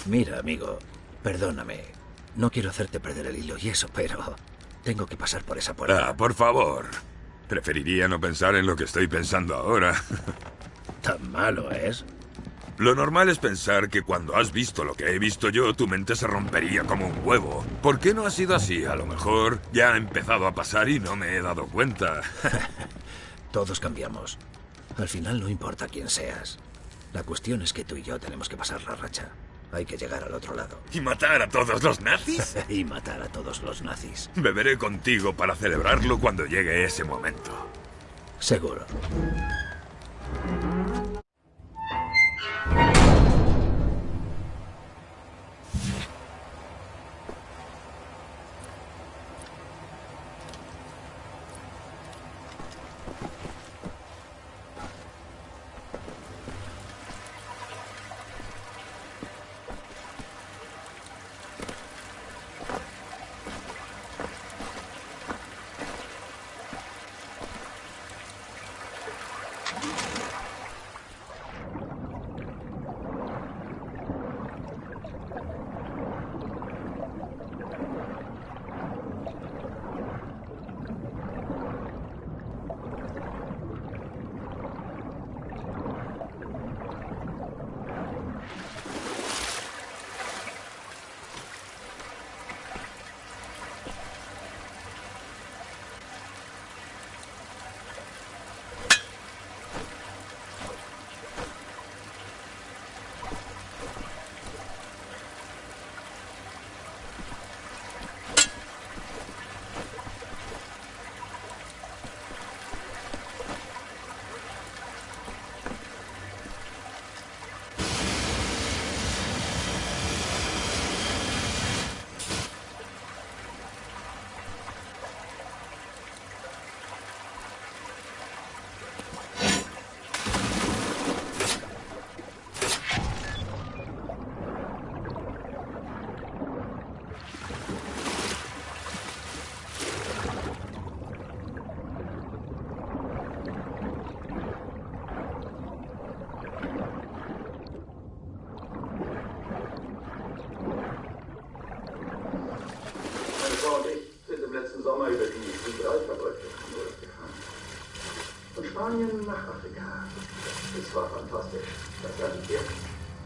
Mira, amigo, perdóname. No quiero hacerte perder el hilo y eso, pero tengo que pasar por esa puerta. Ah, por favor. Preferiría no pensar en lo que estoy pensando ahora. ¿Tan malo es? Lo normal es pensar que cuando has visto lo que he visto yo, tu mente se rompería como un huevo. ¿Por qué no ha sido así? A lo mejor ya ha empezado a pasar y no me he dado cuenta. Todos cambiamos. Al final no importa quién seas. La cuestión es que tú y yo tenemos que pasar la racha. Hay que llegar al otro lado. ¿Y matar a todos los nazis? Y matar a todos los nazis. Beberé contigo para celebrarlo cuando llegue ese momento. Seguro.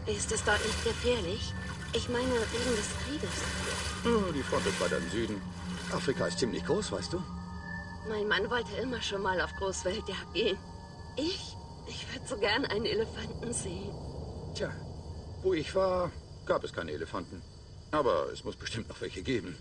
Ist es dort nicht gefährlich? Ich meine, wegen des Krieges. Oh, die Front ist weiter im Süden. Afrika ist ziemlich groß, weißt du? Mein Mann wollte immer schon mal auf Großwildjagd gehen. Ich würde so gern einen Elefanten sehen. Tja, wo ich war, gab es keine Elefanten. Aber es muss bestimmt noch welche geben.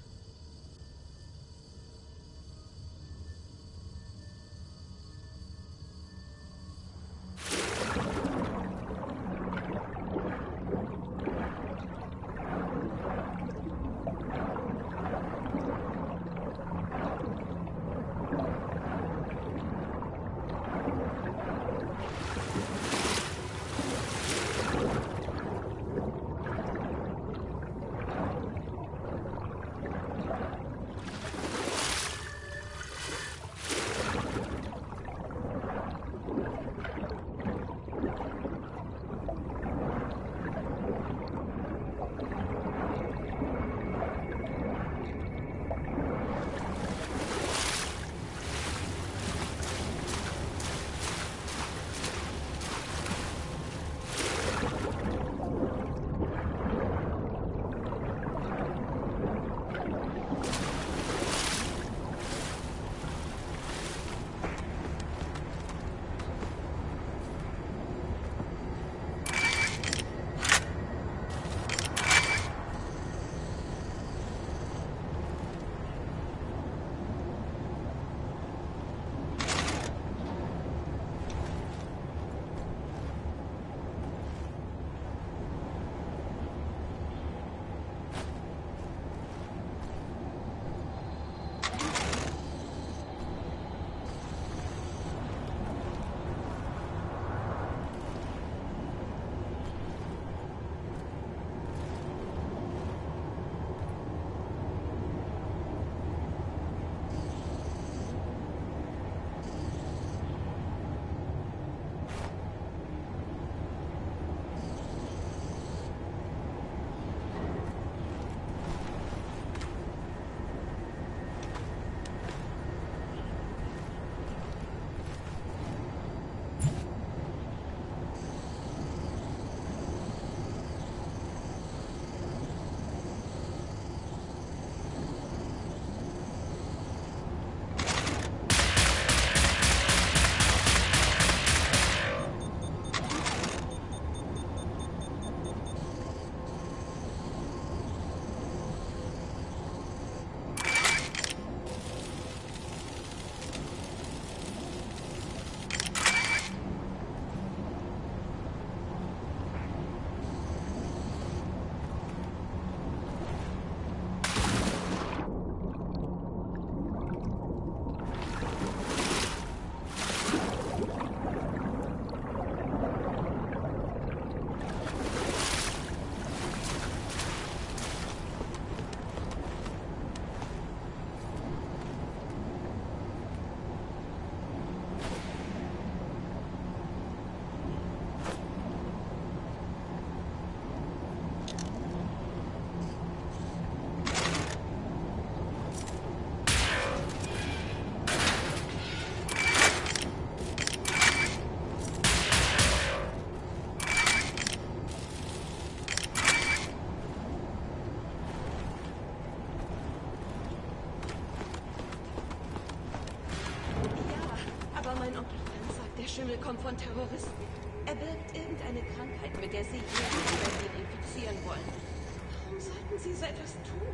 Mein Onkel Franz sagt, der Schimmel kommt von Terroristen. Er birgt irgendeine Krankheit, mit der sie jeden die Welt infizieren wollen. Warum sollten sie so etwas tun?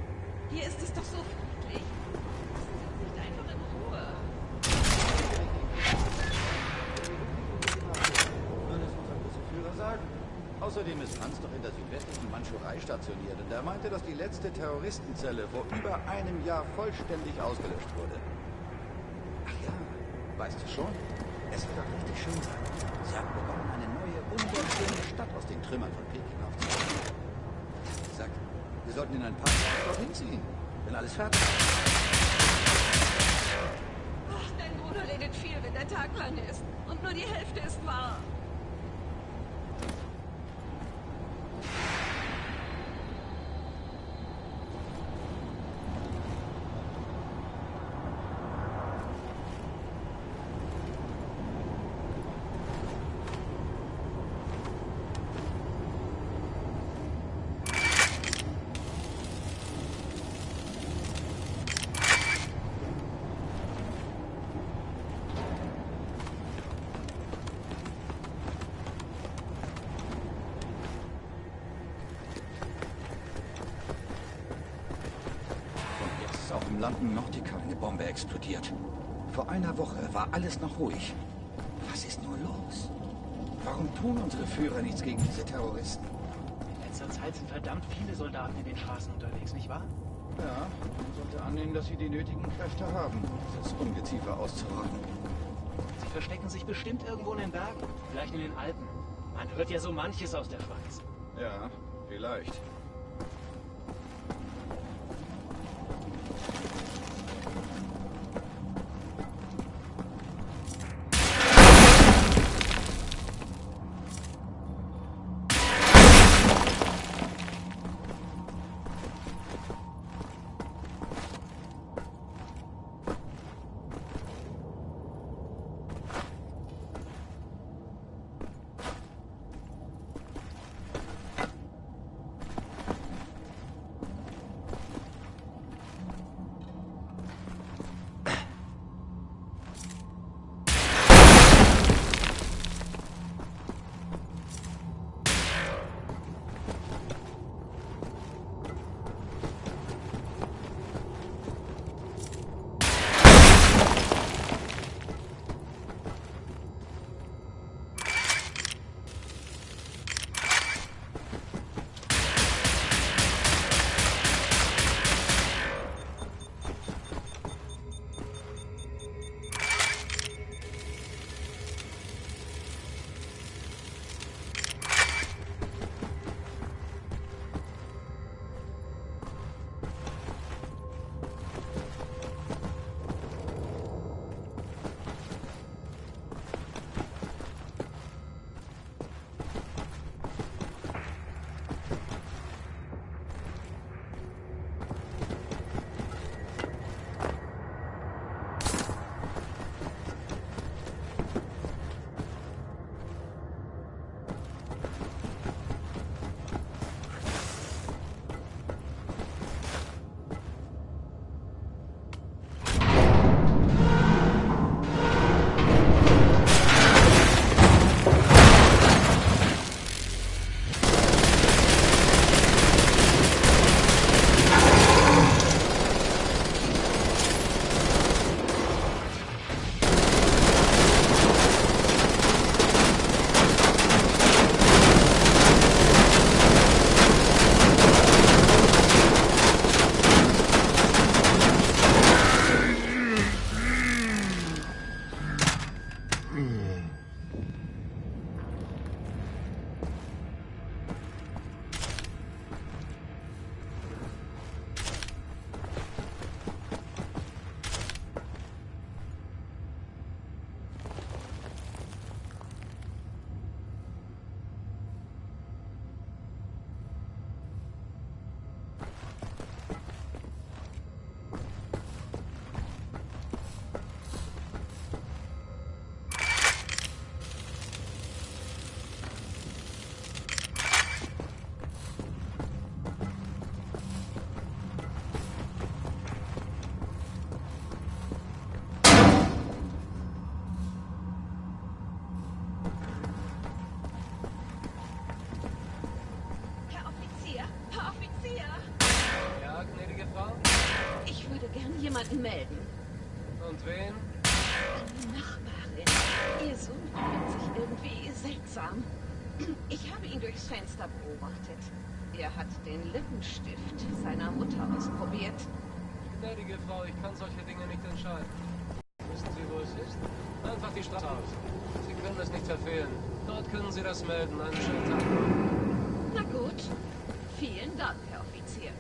Hier ist es doch so friedlich. Lassen Sie uns nicht einfach in Ruhe. Würde es unser großer Führer sagen. Außerdem ist Franz doch in der südwestlichen Mandschurei stationiert und er meinte, dass die letzte Terroristenzelle vor über einem Jahr vollständig ausgelöscht wurde. Ach ja, weißt du schon? Es wird doch richtig schön sein. Sie haben begonnen, eine neue, wunderschöne Stadt aus den Trümmern von Peking aufzubauen. Sag, wir sollten in ein paar Jahren dorthin ziehen, wenn alles fertig ist. Ach, dein Bruder redet viel, wenn der Tag lang ist. Und nur die Hälfte ist wahr. Auf dem London Nautica eine Bombe explodiert. Vor einer Woche war alles noch ruhig. Was ist nur los? Warum tun unsere Führer nichts gegen diese Terroristen? In letzter Zeit sind verdammt viele Soldaten in den Straßen unterwegs, nicht wahr? Ja, man sollte annehmen, dass sie die nötigen Kräfte haben, dieses Ungeziefer auszurotten. Sie verstecken sich bestimmt irgendwo in den Bergen, vielleicht in den Alpen. Man hört ja so manches aus der Schweiz. Ja, vielleicht. jemanden melden? Und wen? Eine Nachbarin. Ihr Sohn fühlt sich irgendwie seltsam. Ich habe ihn durchs Fenster beobachtet. Er hat den Lippenstift seiner Mutter ausprobiert. Gnädige Frau, ich kann solche Dinge nicht entscheiden. Wissen Sie, wo es ist? Einfach die Straße aus. Sie können es nicht verfehlen. Dort können Sie das melden. Einen schönen Tag noch. Na gut. Vielen Dank, Herr Offizier.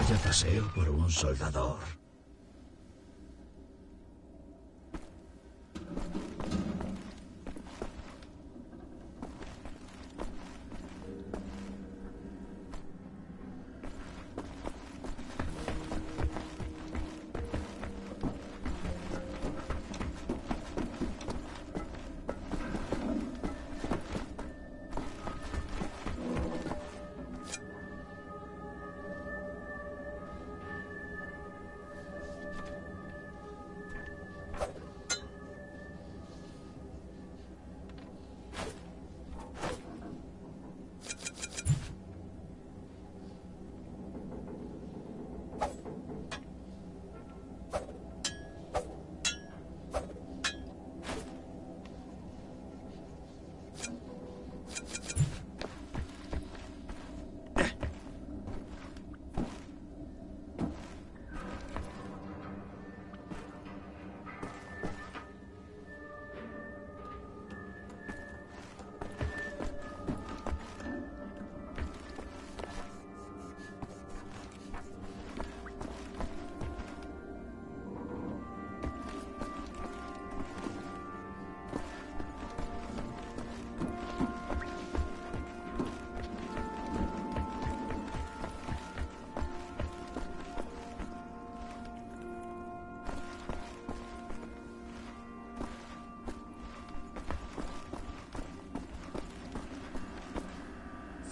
Vaya paseo por un soldador.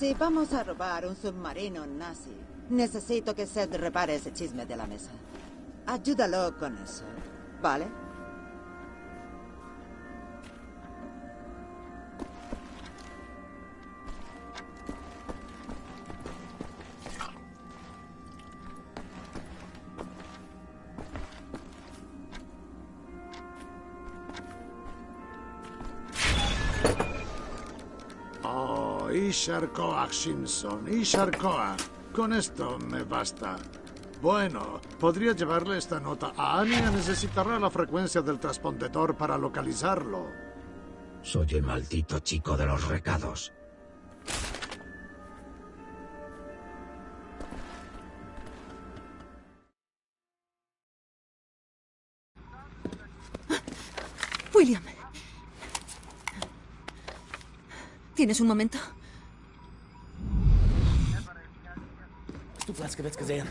Si vamos a robar un submarino nazi, necesito que Seth repare ese chisme de la mesa. Ayúdalo con eso, ¿vale? Oh, Ishar Koach, Simpson, Ishar Koach. Con esto me basta. Bueno, podría llevarle esta nota a Anya. Necesitará la frecuencia del transpondedor para localizarlo. Soy el maldito chico de los recados. William. ¿Tienes un momento? Du Platzgewitz gesehen.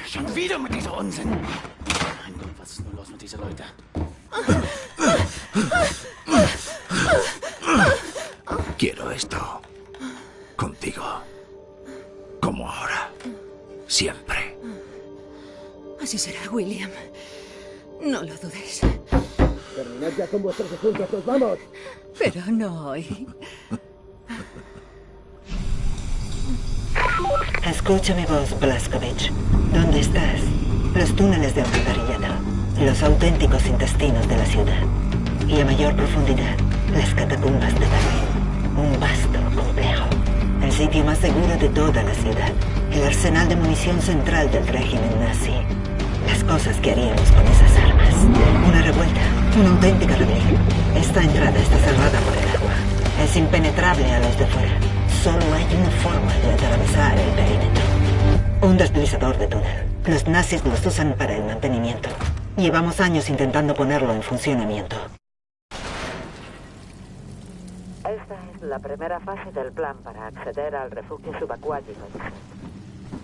Schon wieder mit dieser Unsinn. Mein Gott, was ist nur los mit diesen Leuten? Quiero esto. Contigo. Como ahora. Siempre. Así será, William. No lo dudes. Terminad ya con vuestros asuntos, ¡nos vamos! Pero no hoy. Escucha mi voz, Blazkowicz. ¿Dónde estás? Los túneles de alcantarillado. Los auténticos intestinos de la ciudad. Y a mayor profundidad, las catacumbas de Berlín. Un vasto complejo. El sitio más seguro de toda la ciudad. El arsenal de munición central del régimen nazi. Las cosas que haríamos con esas armas. Una revuelta. Una auténtica rebelión. Esta entrada está cerrada por el agua. Es impenetrable a los de fuera. Solo hay una forma de atravesar el perímetro. Un deslizador de túnel. Los nazis los usan para el mantenimiento. Llevamos años intentando ponerlo en funcionamiento. Esta es la primera fase del plan para acceder al refugio subacuático.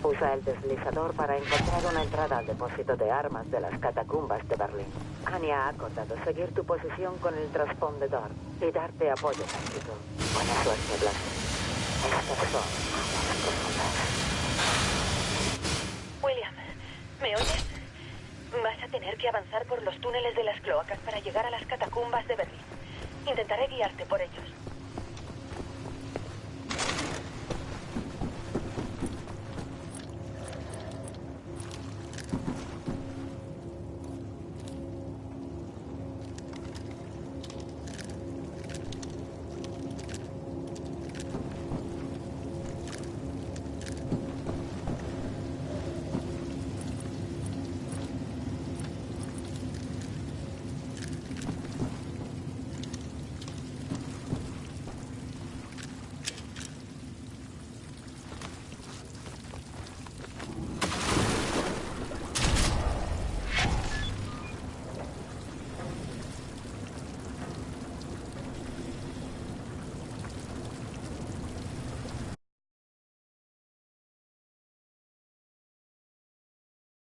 Usa el deslizador para encontrar una entrada al depósito de armas de las catacumbas de Berlín. Anya ha acordado seguir tu posición con el transpondedor y darte apoyo táctico. Buena suerte, Blas. Estas son las cosas. William, ¿me oyes? Vas a tener que avanzar por los túneles de las cloacas para llegar a las catacumbas de Berlín. Intentaré guiarte por ellos.